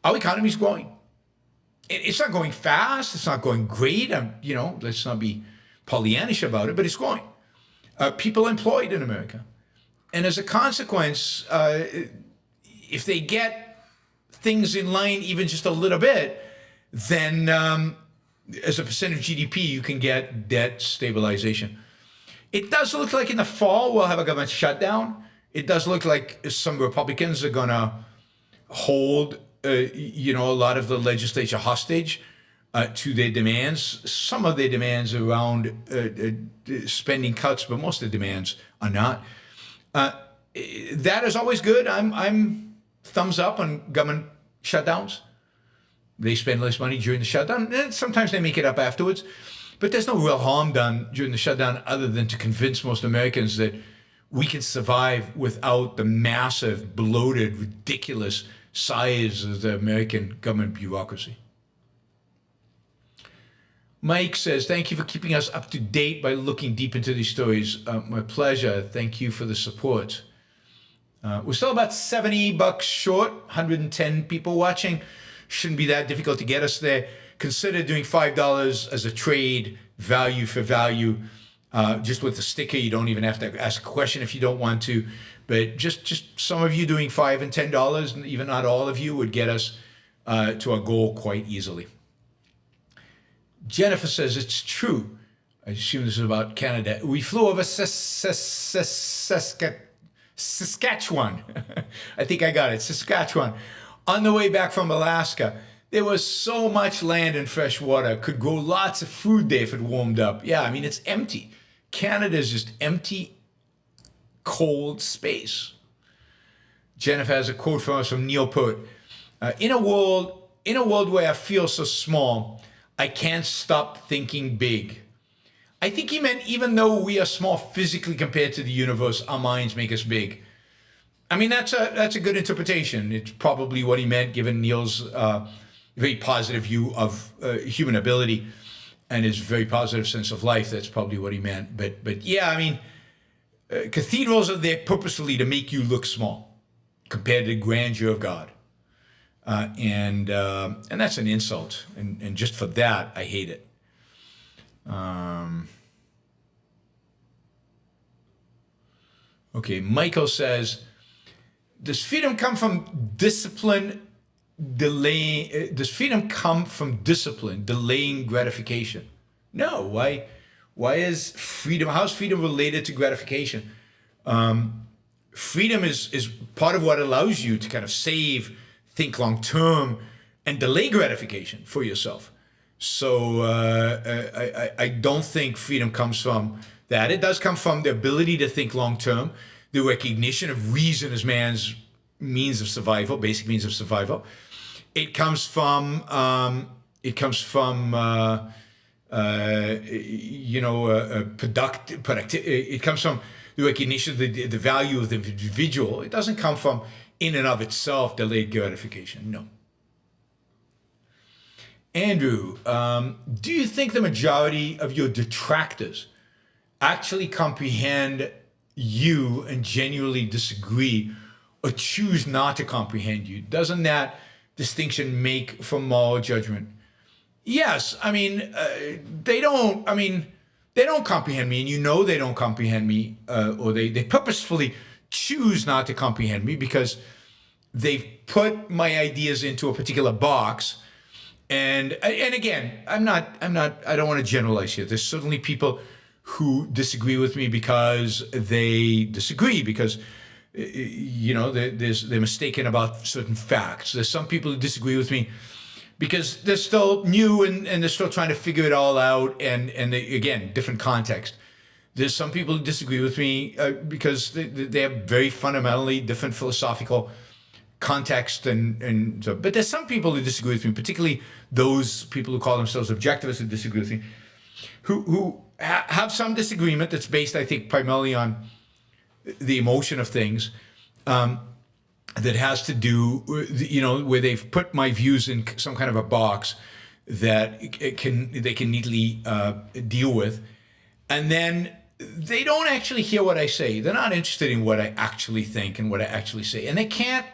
Speaker 2: our economy is growing. It's not going fast. It's not going great. Let's not be Pollyannish about it, but it's growing. People are employed in America. And as a consequence, if they get things in line even just a little bit, then as a percent of GDP, you can get debt stabilization. It does look like in the fall we'll have a government shutdown. It does look like some Republicans are going to hold, a lot of the legislature hostage to their demands. Some of their demands around spending cuts, but most of the demands are not. That is always good. I'm thumbs up on government shutdowns. They spend less money during the shutdown. And sometimes they make it up afterwards. But there's no real harm done during the shutdown other than to convince most Americans that we can survive without the massive, bloated, ridiculous size of the American government bureaucracy. Mike says, thank you for keeping us up to date by looking deep into these stories. My pleasure. Thank you for the support. We're still about $70 short, 110 people watching. Shouldn't be that difficult to get us there. Consider doing $5 as a trade, value for value. Just with the sticker, you don't even have to ask a question if you don't want to. But just some of you doing $5 and $10, and even not all of you, would get us to our goal quite easily. Jennifer says, it's true. I assume this is about Canada. We flew over Saskatchewan. I think I got it. Saskatchewan. On the way back from Alaska, there was so much land and fresh water. Could grow lots of food there if it warmed up. Yeah, I mean, it's empty. Canada is just empty, cold space. Jennifer has a quote from us from Neil Peart. In a world where I feel so small, I can't stop thinking big. I think he meant even though we are small physically compared to the universe, our minds make us big. I mean, that's a good interpretation. It's probably what he meant, given Neil's very positive view of human ability and his very positive sense of life. That's probably what he meant. But yeah, I mean, cathedrals are there purposefully to make you look small compared to the grandeur of God. And that's an insult. And just for that, I hate it. Okay, Michael says, does freedom come from discipline delaying? Does freedom come from discipline delaying gratification? No. Why is freedom? How's freedom related to gratification? Freedom is part of what allows you to kind of save, think long term, and delay gratification for yourself. So I don't think freedom comes from that. It does come from the ability to think long term, the recognition of reason as man's means of survival, basic means of survival. It comes from productive. It comes from the recognition of the value of the individual. It doesn't come from in and of itself delayed gratification. No. Andrew, do you think the majority of your detractors actually comprehend you and genuinely disagree or choose not to comprehend you? Doesn't that distinction make for moral judgment? Yes, I mean, they don't comprehend me, and you know they don't comprehend me, or they purposefully choose not to comprehend me because they've put my ideas into a particular box. And again, I don't want to generalize here. There's certainly people who disagree with me because they disagree, because they're mistaken about certain facts. There's some people who disagree with me because they're still new and they're still trying to figure it all out, and they, again, different context. There's some people who disagree with me because they have very fundamentally different philosophical context, and so. But there's some people who disagree with me, particularly those people who call themselves objectivists who disagree with me, who have some disagreement that's based, I think, primarily on the emotion of things, that has to do with, where they've put my views in some kind of a box that they can neatly deal with, and then they don't actually hear what I say. They're not interested in what I actually think and what I actually say, and they can't.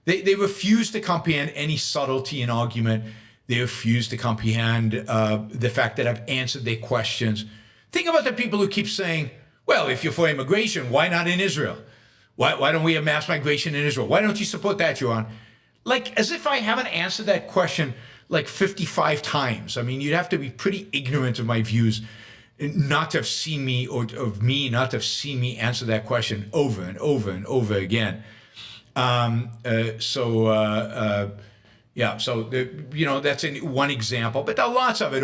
Speaker 2: They refuse to comprehend any subtlety in argument. They refuse to comprehend the fact that I've answered their questions. Think about the people who keep saying, well, if you're for immigration, why not in Israel? Why don't we have mass migration in Israel? Why don't you support that, Johan? Like, as if I haven't answered that question like 55 times. I mean, you'd have to be pretty ignorant of my views not to have seen me, or of me not to have seen me answer that question over and over and over again. So that's one example, but there are lots of it.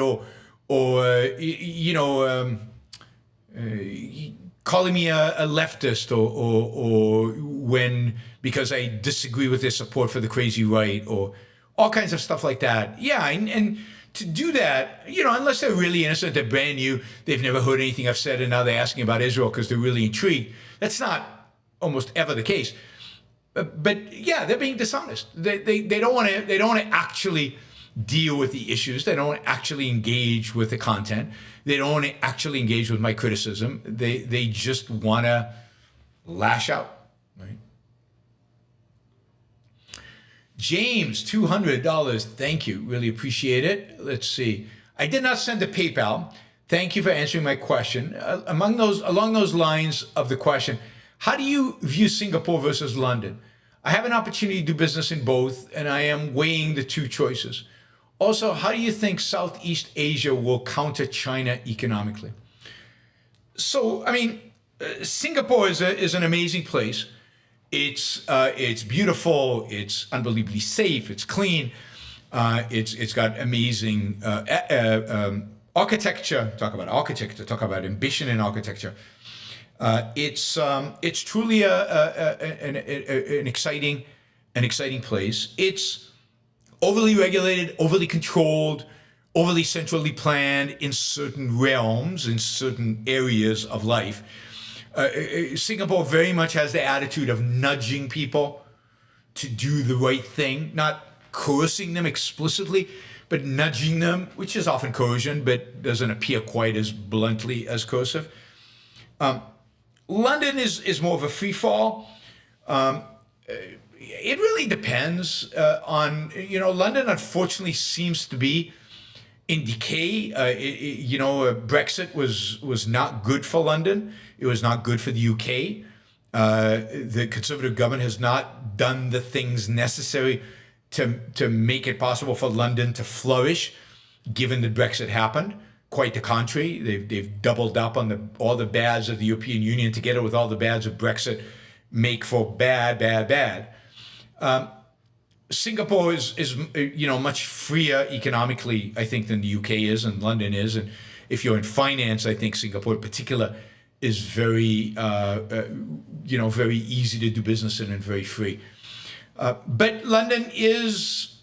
Speaker 2: Calling me a leftist, or when, because I disagree with their support for the crazy right, or all kinds of stuff like that. Yeah, and to do that, unless they're really innocent, they're brand new, they've never heard anything I've said, and now they're asking about Israel because they're really intrigued. That's not almost ever the case. But yeah, they're being dishonest. They don't want to actually deal with the issues. They don't want to actually engage with the content. They don't want to actually engage with my criticism. They just want to lash out, right? James, $200. Thank you. Really appreciate it. Let's see. I did not send a PayPal. Thank you for answering my question. Along those lines of the question, how do you view Singapore versus London? I have an opportunity to do business in both, and I am weighing the two choices. Also, how do you think Southeast Asia will counter China economically? So, I mean, Singapore is an amazing place. It's beautiful. It's unbelievably safe. It's clean. It's got amazing architecture. Talk about architecture. Talk about ambition in architecture. It's truly an exciting place. It's overly regulated, overly controlled, overly centrally planned in certain realms, in certain areas of life. Singapore very much has the attitude of nudging people to do the right thing, not coercing them explicitly, but nudging them, which is often coercion, but doesn't appear quite as bluntly as coercive. London is more of a free fall. It really depends on, London unfortunately seems to be in decay. Brexit was not good for London. It was not good for the UK. The Conservative government has not done the things necessary to make it possible for London to flourish, given that Brexit happened. Quite the contrary. They've doubled up on all the bads of the European Union together with all the bads of Brexit make for bad. Singapore is much freer economically, I think, than the UK is and London is. And if you're in finance, I think Singapore in particular is very, very easy to do business in and very free. But London is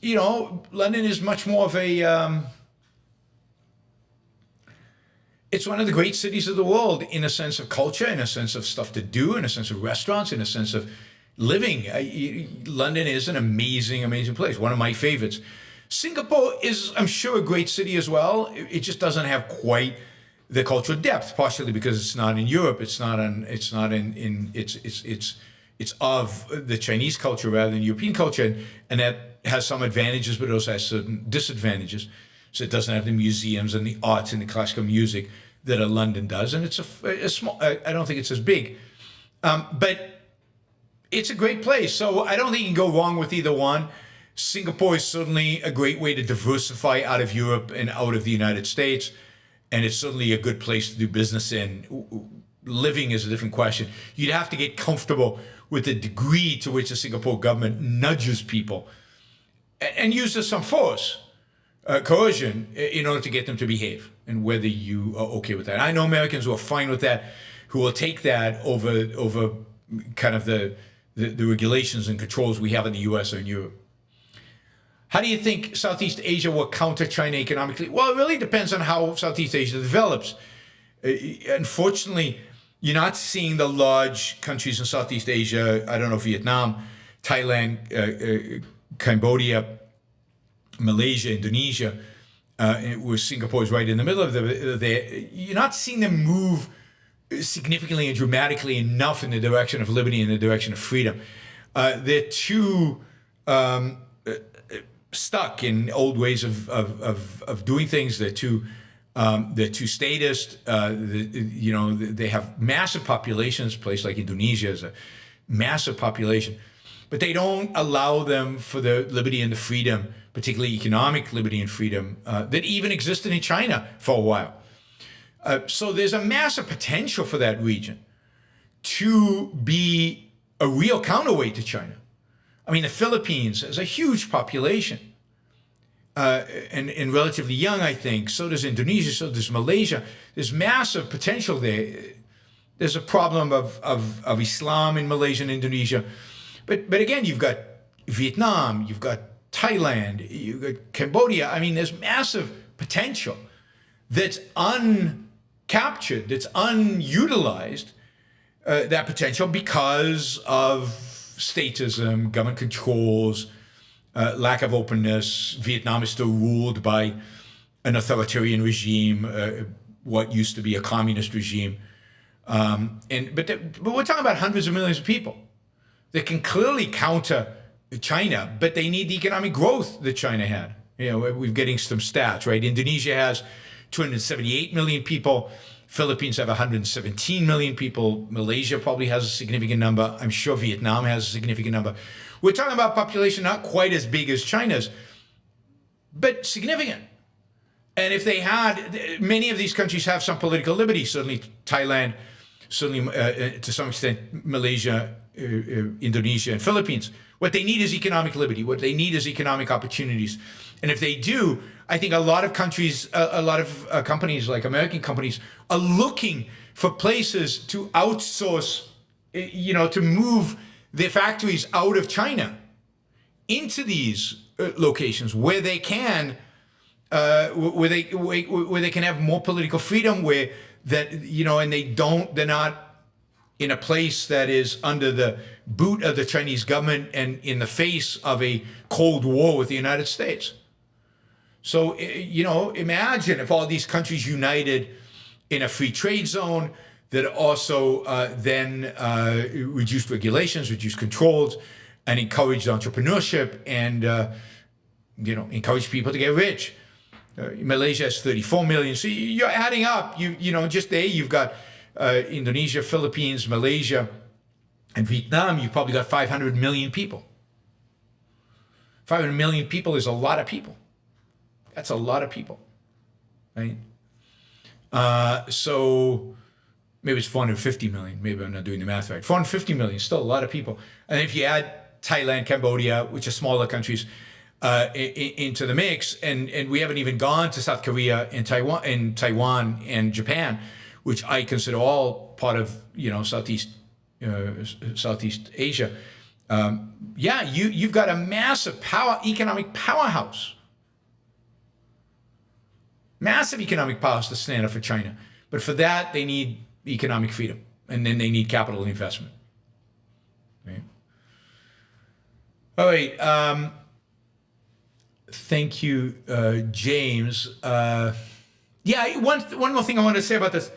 Speaker 2: much more of a, it's one of the great cities of the world in a sense of culture, in a sense of stuff to do, in a sense of restaurants, in a sense of living. London is an amazing place, one of my favorites. Singapore is, I'm sure, a great city as well. It just doesn't have quite the cultural depth, partially because it's not in Europe. It's of the Chinese culture rather than European culture, and that has some advantages, but it also has certain disadvantages. So it doesn't have the museums and the arts and the classical music that a London does, and it's a small. I don't think it's as big, but it's a great place. So I don't think you can go wrong with either one. Singapore is certainly a great way to diversify out of Europe and out of the United States, and it's certainly a good place to do business in. Living is a different question. You'd have to get comfortable with the degree to which the Singapore government nudges people and uses some force, coercion, in order to get them to behave, and whether you are okay with that. I know Americans who are fine with that, who will take that over kind of the regulations and controls we have in the US or in Europe. How do you think Southeast Asia will counter China economically? Well, it really depends on how Southeast Asia develops. Unfortunately, you're not seeing the large countries in Southeast Asia, I don't know, Vietnam, Thailand, Cambodia, Malaysia, Indonesia, where Singapore is right in the middle of you're not seeing them move significantly and dramatically enough in the direction of liberty and the direction of freedom. They're too stuck in old ways of doing things. They're too statist. They have massive populations. A place like Indonesia is a massive population, but they don't allow them for the liberty and the freedom, particularly economic liberty and freedom, that even existed in China for a while. So there's a massive potential for that region to be a real counterweight to China. I mean, the Philippines has a huge population, and relatively young, I think. So does Indonesia, so does Malaysia. There's massive potential there. There's a problem of Islam in Malaysia and Indonesia. But again, you've got Vietnam, you've got Thailand, you've got Cambodia. I mean, there's massive potential that's uncaptured, that's unutilized, that potential because of statism, government controls, lack of openness. Vietnam is still ruled by an authoritarian regime, what used to be a communist regime. But we're talking about hundreds of millions of people that can clearly counter China, but they need the economic growth that China had. We're getting some stats, right? Indonesia has 278 million people. Philippines have 117 million people. Malaysia probably has a significant number. I'm sure Vietnam has a significant number. We're talking about population not quite as big as China's, but significant. And if they had, many of these countries have some political liberty, certainly Thailand, certainly to some extent Malaysia, Indonesia, and Philippines. What they need is economic liberty. What they need is economic opportunities. And if they do, I think a lot of countries, a lot of companies like American companies are looking for places to outsource, to move their factories out of China into these locations where they can, where they can have more political freedom, where that, and they're not in a place that is under the boot of the Chinese government and in the face of a Cold War with the United States. So, imagine if all these countries united in a free trade zone that also then reduced regulations, reduced controls, and encouraged entrepreneurship and, encouraged people to get rich. Malaysia has 34 million. So you're adding up, just there you've got Indonesia, Philippines, Malaysia, and Vietnam. You've probably got 500 million people. 500 million people is a lot of people. That's a lot of people, right? So maybe it's 450 million. Maybe I'm not doing the math right. 450 million is still a lot of people. And if you add Thailand, Cambodia, which are smaller countries, into the mix, and we haven't even gone to South Korea and Taiwan and Japan, which I consider all part of Southeast Asia. You've got a massive economic powerhouse. Massive economic powers to stand up for China. But for that, they need economic freedom. And then they need capital investment. Right? All right. Thank you, James. One more thing I want to say about this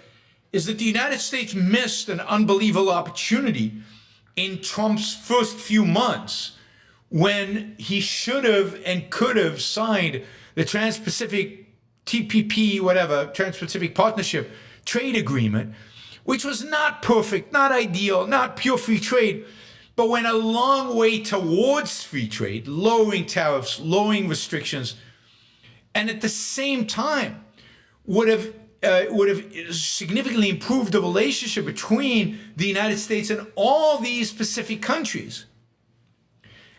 Speaker 2: is that the United States missed an unbelievable opportunity in Trump's first few months when he should have and could have signed the Trans-Pacific TPP, Trans-Pacific Partnership Trade Agreement, which was not perfect, not ideal, not pure free trade, but went a long way towards free trade, lowering tariffs, lowering restrictions, and at the same time would have significantly improved the relationship between the United States and all these Pacific countries.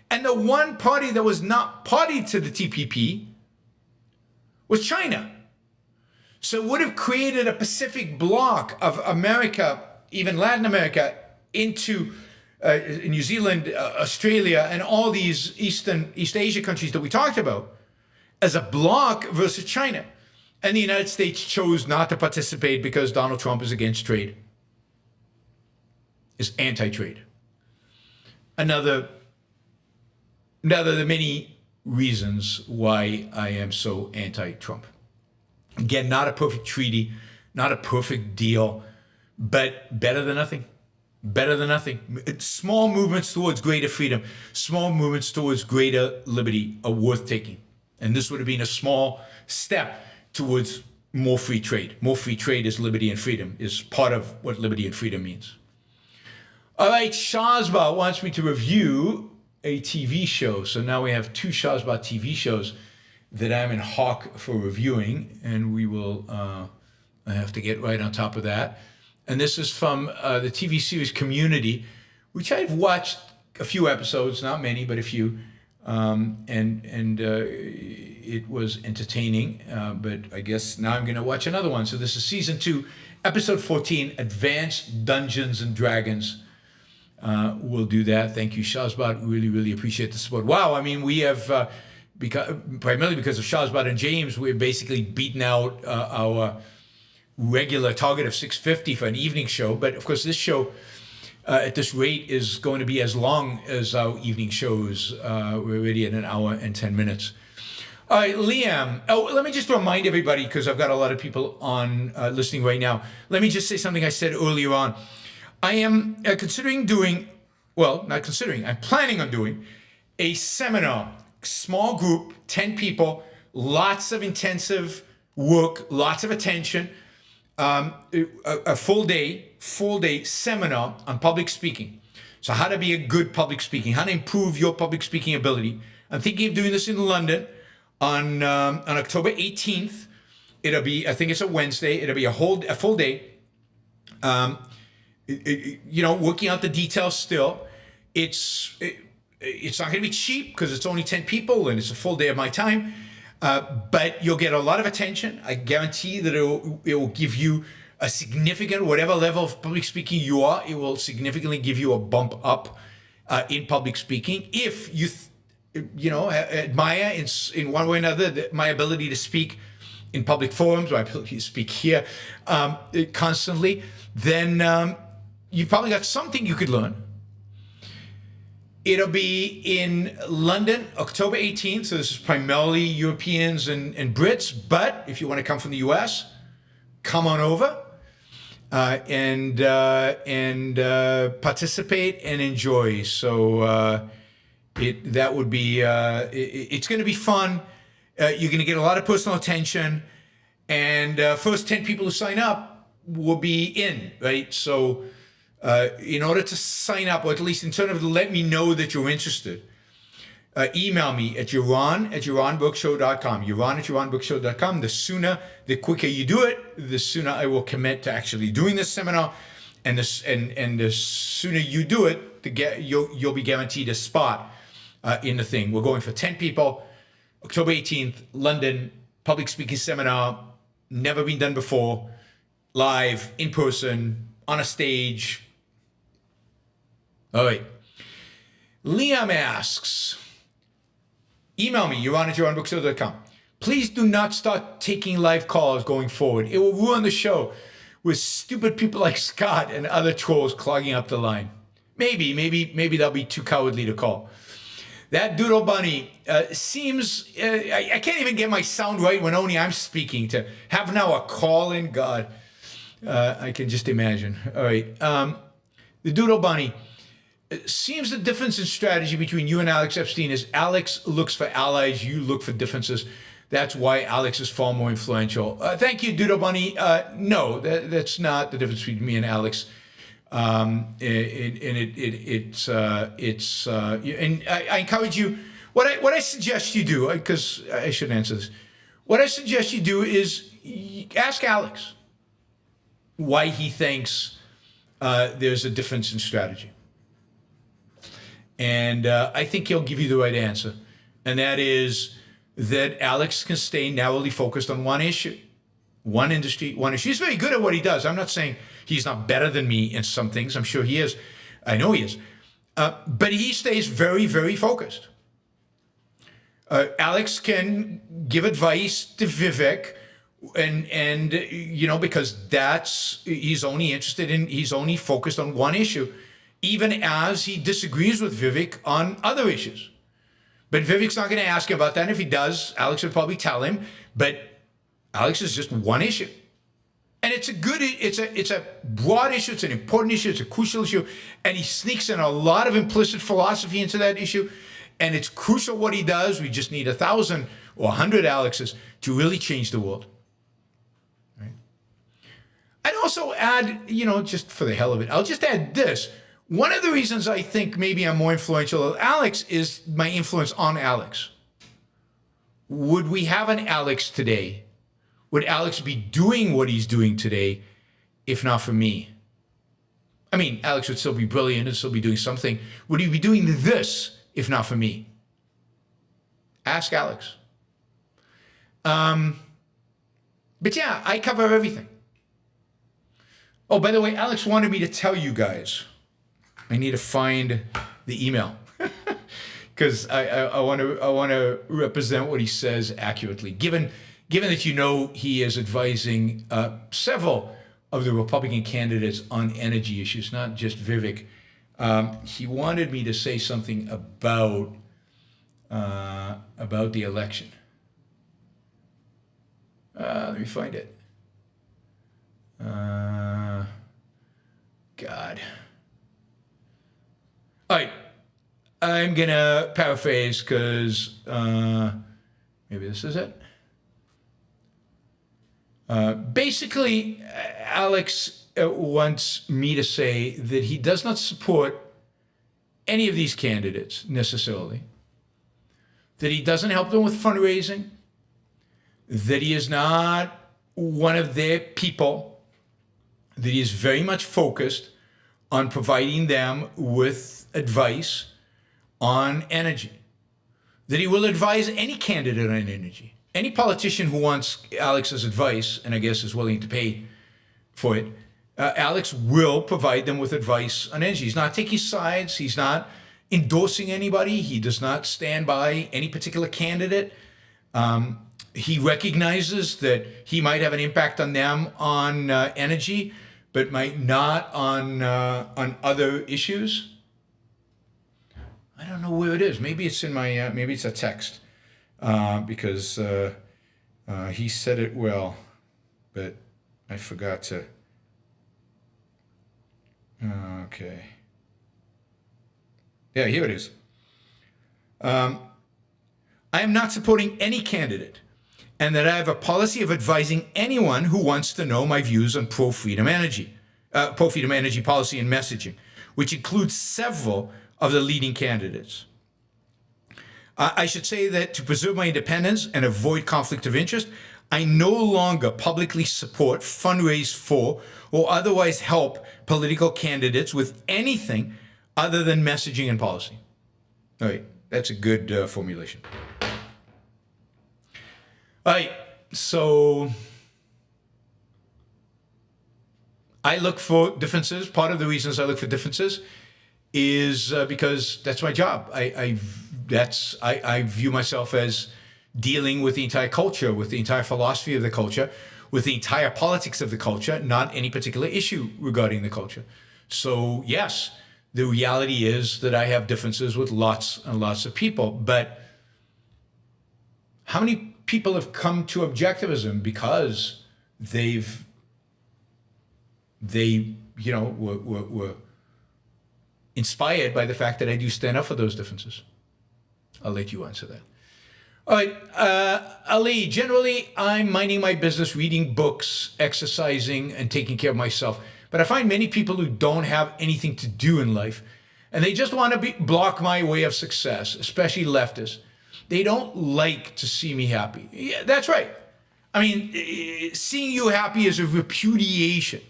Speaker 2: And the one party that was not party to the TPP was China. So it would have created a Pacific bloc of America, even Latin America, into New Zealand, Australia, and all these East Asia countries that we talked about as a bloc versus China. And the United States chose not to participate because Donald Trump is against trade, is anti-trade. Another of the many reasons why I am so anti-Trump. Again, not a perfect treaty, not a perfect deal, but better than nothing. Better than nothing. Small movements towards greater freedom, small movements towards greater liberty are worth taking. And this would have been a small step towards more free trade. More free trade is liberty and freedom, is part of what liberty and freedom means. All right, Shazba wants me to review a TV show. So now we have two Shazba TV shows that I'm in hock for reviewing, and we will I have to get right on top of that. And this is from the TV series Community, which I've watched a few episodes, not many, but a few, and it was entertaining. But I guess now I'm going to watch another one. So this is season 2, episode 14, Advanced Dungeons and Dragons. We'll do that. Thank you, Shazbot. Really, really appreciate the support. Wow, I mean, we have, primarily because of Shazbot and James, we're basically beaten out our regular target of 650 for an evening show. But of course, this show at this rate is going to be as long as our evening shows. We're already at 1 hour and 10 minutes. All right, Liam. Oh, let me just remind everybody, because I've got a lot of people on listening right now. Let me just say something I said earlier on. I am I'm planning on doing a seminar, small group, 10 people, lots of intensive work, lots of attention, a full day seminar on public speaking. So how to be a good public speaking, how to improve your public speaking ability. I'm thinking of doing this in London on October 18th. It'll be, I think it's a Wednesday. It'll be a full day. Working out the details still. It's not going to be cheap because it's only 10 people and it's a full day of my time. But you'll get a lot of attention. I guarantee that it will give you a significant, whatever level of public speaking you are, it will significantly give you a bump up in public speaking. If you, admire in one way or another my ability to speak in public forums, my ability to speak here constantly, then you've probably got something you could learn. It'll be in London, October 18th. So this is primarily Europeans and Brits. But if you want to come from the US, come on over and participate and enjoy. So that would be, it's going to be fun. You're going to get a lot of personal attention. And first 10 people who sign up will be in, right? So in order to sign up, or at least in terms of let me know that you're interested, email me at yaronbookshow.com, yaron@yaronbookshow.com. The quicker you do it, the sooner I will commit to actually doing this seminar, and the sooner you do it, you'll be guaranteed a spot in the thing. We're going for 10 people, October 18th, London, public speaking seminar, never been done before, live, in person, on a stage. All right. Liam asks, email me, yaron@yaronbookshow.com. Please do not start taking live calls going forward. It will ruin the show with stupid people like Scott and other trolls clogging up the line. Maybe they'll be too cowardly to call. That doodle bunny seems, I can't even get my sound right when only I'm speaking. To have now a call in, God, I can just imagine. All right. The doodle bunny. It seems the difference in strategy between you and Alex Epstein is Alex looks for allies, you look for differences. That's why Alex is far more influential. Thank you, Doodle Bunny. No, that's not the difference between me and Alex. And I encourage you. What I suggest you do, because I should answer this. What I suggest you do is ask Alex why he thinks there's a difference in strategy. And I think he'll give you the right answer. And that is that Alex can stay narrowly focused on one issue, one industry, one issue. He's very good at what he does. I'm not saying he's not better than me in some things. I'm sure he is. I know he is. But he stays very, very focused. Alex can give advice to Vivek, and because he's only focused on one issue, even as he disagrees with Vivek on other issues. But Vivek's not going to ask him about that. And if he does, Alex would probably tell him. But Alex is just one issue. And it's a broad issue. It's an important issue. It's a crucial issue. And he sneaks in a lot of implicit philosophy into that issue. And it's crucial what he does. We just need 1,000 or 100 Alexes to really change the world. Right? I'd also add, just for the hell of it, I'll just add this. One of the reasons I think maybe I'm more influential than Alex is my influence on Alex. Would we have an Alex today? Would Alex be doing what he's doing today if not for me? I mean, Alex would still be brilliant and still be doing something. Would he be doing this if not for me? Ask Alex. But yeah, I cover everything. Oh, by the way, Alex wanted me to tell you guys. I need to find the email because I want to represent what he says accurately. Given that he is advising several of the Republican candidates on energy issues, not just Vivek. He wanted me to say something about the election. Let me find it. God. All right, I'm going to paraphrase because maybe this is it. Basically, Alex wants me to say that he does not support any of these candidates necessarily, that he doesn't help them with fundraising, that he is not one of their people, that he is very much focused on providing them with advice on energy, that he will advise any candidate on energy. Any politician who wants Alex's advice, and I guess is willing to pay for it, Alex will provide them with advice on energy. He's not taking sides. He's not endorsing anybody. He does not stand by any particular candidate. He recognizes that he might have an impact on them on energy, but might not on other issues. I don't know where it is. Maybe it's in my. Maybe it's a text, because he said it well, but I forgot to. Okay. Yeah, here it is. I am not supporting any candidate, and that I have a policy of advising anyone who wants to know my views on pro-freedom energy policy and messaging, which includes several of the leading candidates. I should say that to preserve my independence and avoid conflict of interest, I no longer publicly support, fundraise for, or otherwise help political candidates with anything other than messaging and policy. All right, that's a good formulation. All right, so I look for differences. Part of the reasons I look for differences is because that's my job. I view myself as dealing with the entire culture, with the entire philosophy of the culture, with the entire politics of the culture, not any particular issue regarding the culture. So yes, the reality is that I have differences with lots and lots of people, but how many people have come to objectivism because they were inspired by the fact that I do stand up for those differences? I'll let you answer that. All right, Ali, generally I'm minding my business, reading books, exercising, and taking care of myself. But I find many people who don't have anything to do in life, and they just want to block my way of success, especially leftists. They don't like to see me happy. Yeah, that's right. I mean, seeing you happy is a repudiation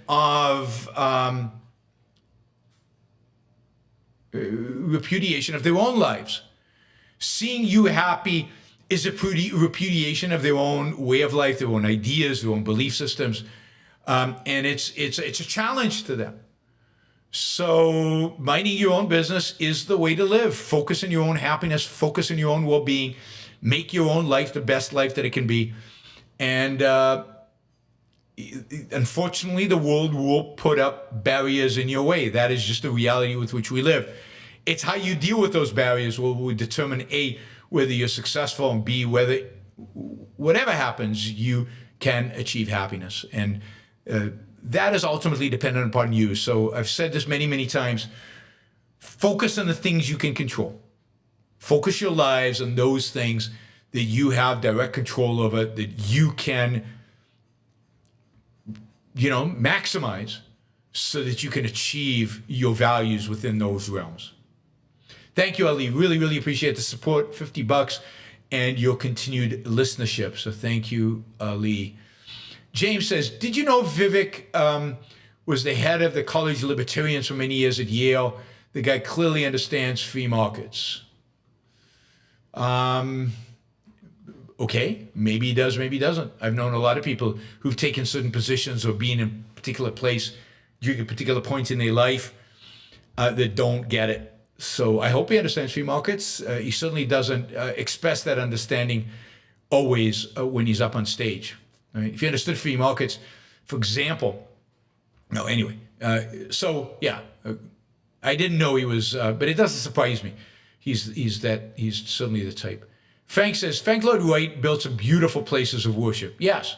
Speaker 2: of their own lives. Seeing you happy is a repudiation of their own way of life, their own ideas, their own belief systems, and it's a challenge to them. So minding your own business is the way to live. Focus on your own happiness, focus on your own well-being, make your own life the best life that it can be. And unfortunately, the world will put up barriers in your way. That is just the reality with which we live. It's how you deal with those barriers will determine A, whether you're successful, and B, whether whatever happens, you can achieve happiness. And that is ultimately dependent upon you. So I've said this many, many times. Focus on the things you can control. Focus your lives on those things that you have direct control over, that you can, maximize so that you can achieve your values within those realms. Thank you, Ali. Really, really appreciate the support, $50, and your continued listenership. So thank you, Ali. James says, did you know Vivek was the head of the college Libertarians for many years at Yale? The guy clearly understands free markets. Okay, maybe he does, maybe he doesn't. I've known a lot of people who've taken certain positions or been in a particular place during a particular point in their life that don't get it. So I hope he understands free markets. He certainly doesn't express that understanding always when he's up on stage. Right? If he understood free markets, for example, I didn't know he was, but it doesn't surprise me. He's certainly the type. Frank says, F.L.Wright Wright built some beautiful places of worship. Yes,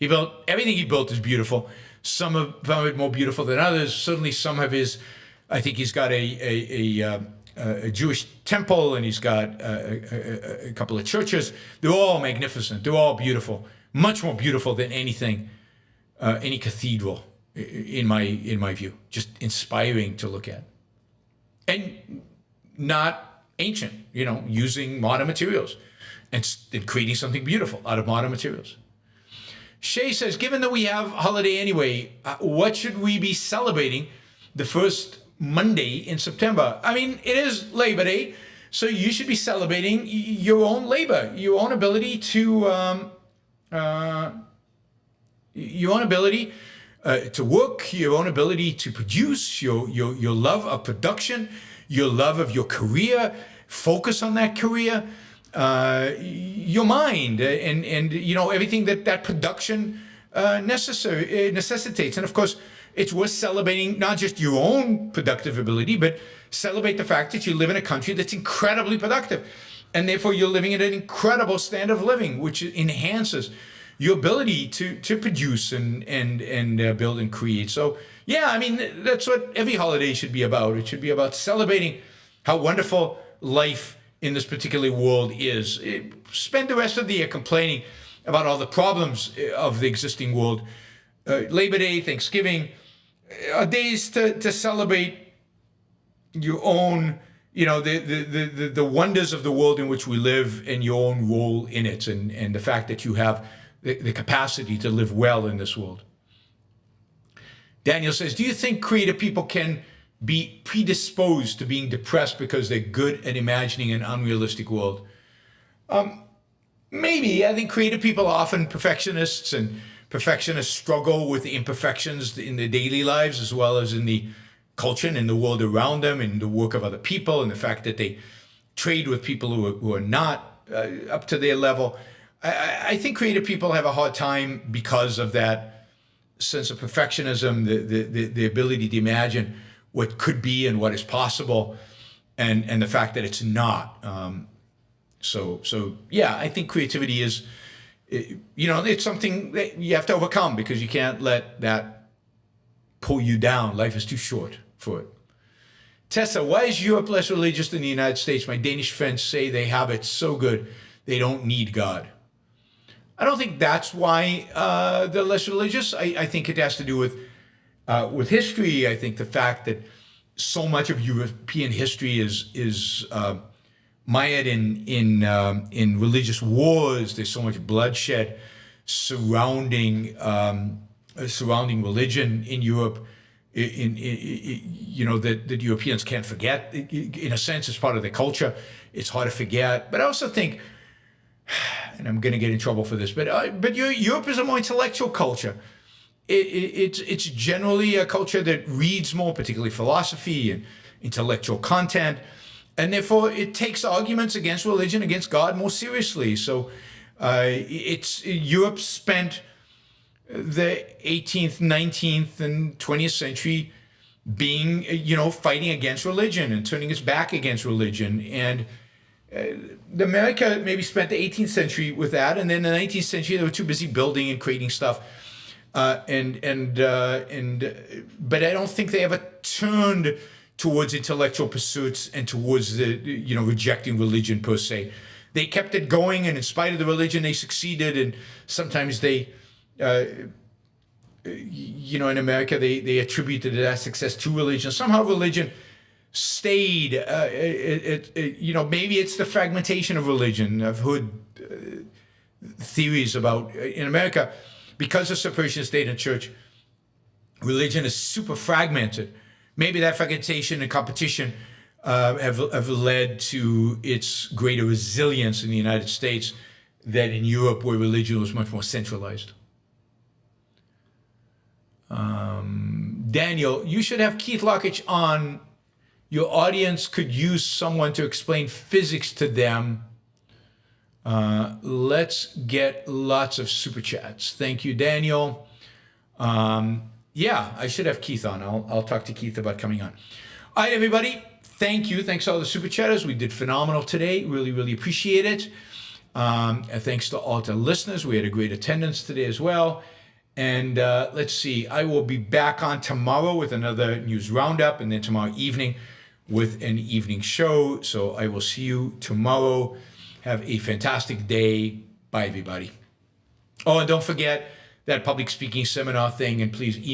Speaker 2: everything he built is beautiful. Some of it more beautiful than others. Certainly some of his, I think he's got a a Jewish temple, and he's got a couple of churches. They're all magnificent. They're all beautiful, much more beautiful than anything, any cathedral, in my view. Just inspiring to look at, and not ancient. Using modern materials and creating something beautiful out of modern materials. Shay says, given that we have holiday anyway, what should we be celebrating the first Monday in September? I mean, it is Labor Day, so you should be celebrating your own labor, your own ability to work, your own ability to produce, your love of production, your love of your career, focus on that career, your mind, and everything that production necessitates. And of course, it's worth celebrating not just your own productive ability, but celebrate the fact that you live in a country that's incredibly productive. And therefore, you're living at an incredible standard of living, which enhances your ability to produce and build and create. So, yeah, I mean, that's what every holiday should be about. It should be about celebrating how wonderful life in this particular world is. Spend the rest of the year complaining about all the problems of the existing world. Labor Day, Thanksgiving, are days to celebrate your own, the wonders of the world in which we live and your own role in it, and the fact that you have the capacity to live well in this world. Daniel says, do you think creative people can be predisposed to being depressed because they're good at imagining an unrealistic world? Maybe. I think creative people are often perfectionists, and perfectionists struggle with the imperfections in their daily lives as well as in the culture and in the world around them, and the work of other people, and the fact that they trade with people who are not up to their level. I think creative people have a hard time because of that sense of perfectionism, the ability to imagine what could be and what is possible, and the fact that it's not. So yeah, I think creativity is, it's something that you have to overcome, because you can't let that pull you down. Life is too short for it. Tessa, why is Europe less religious than the United States? My Danish friends say they have it so good they don't need God. I don't think that's why they're less religious. I think it has to do with history. I think the fact that so much of European history is mired in religious wars. There's so much bloodshed surrounding religion in Europe. That Europeans can't forget. In a sense, it's part of their culture. It's hard to forget. But I also think, and I'm going to get in trouble for this, but Europe is a more intellectual culture. It's generally a culture that reads more, particularly philosophy and intellectual content, and therefore it takes arguments against religion, against God, more seriously. So Europe spent the 18th, 19th, and 20th century being, fighting against religion and turning its back against religion. And America maybe spent the 18th century with that, and then the 19th century they were too busy building and creating stuff, but I don't think they ever turned towards intellectual pursuits and towards the rejecting religion per se. They kept it going, and in spite of the religion, they succeeded. And sometimes they, in America, they attributed that success to religion. Somehow religion stayed, maybe it's the fragmentation of religion. I've heard theories about, in America, because of separation of state and church, religion is super fragmented. Maybe that fragmentation and competition have led to its greater resilience in the United States than in Europe, where religion was much more centralized. Daniel, you should have Keith Lockitch on. Your audience could use someone to explain physics to them. Let's get lots of super chats. Thank you, Daniel. Yeah, I should have Keith on. I'll talk to Keith about coming on. All right, everybody. Thank you. Thanks to all the super chatters. We did phenomenal today. Really, really appreciate it. And thanks to all the listeners. We had a great attendance today as well. And let's see. I will be back on tomorrow with another news roundup, and then tomorrow evening with an evening show. So I will see you tomorrow. Have a fantastic day. Bye, everybody. Oh, and don't forget that public speaking seminar thing, and please email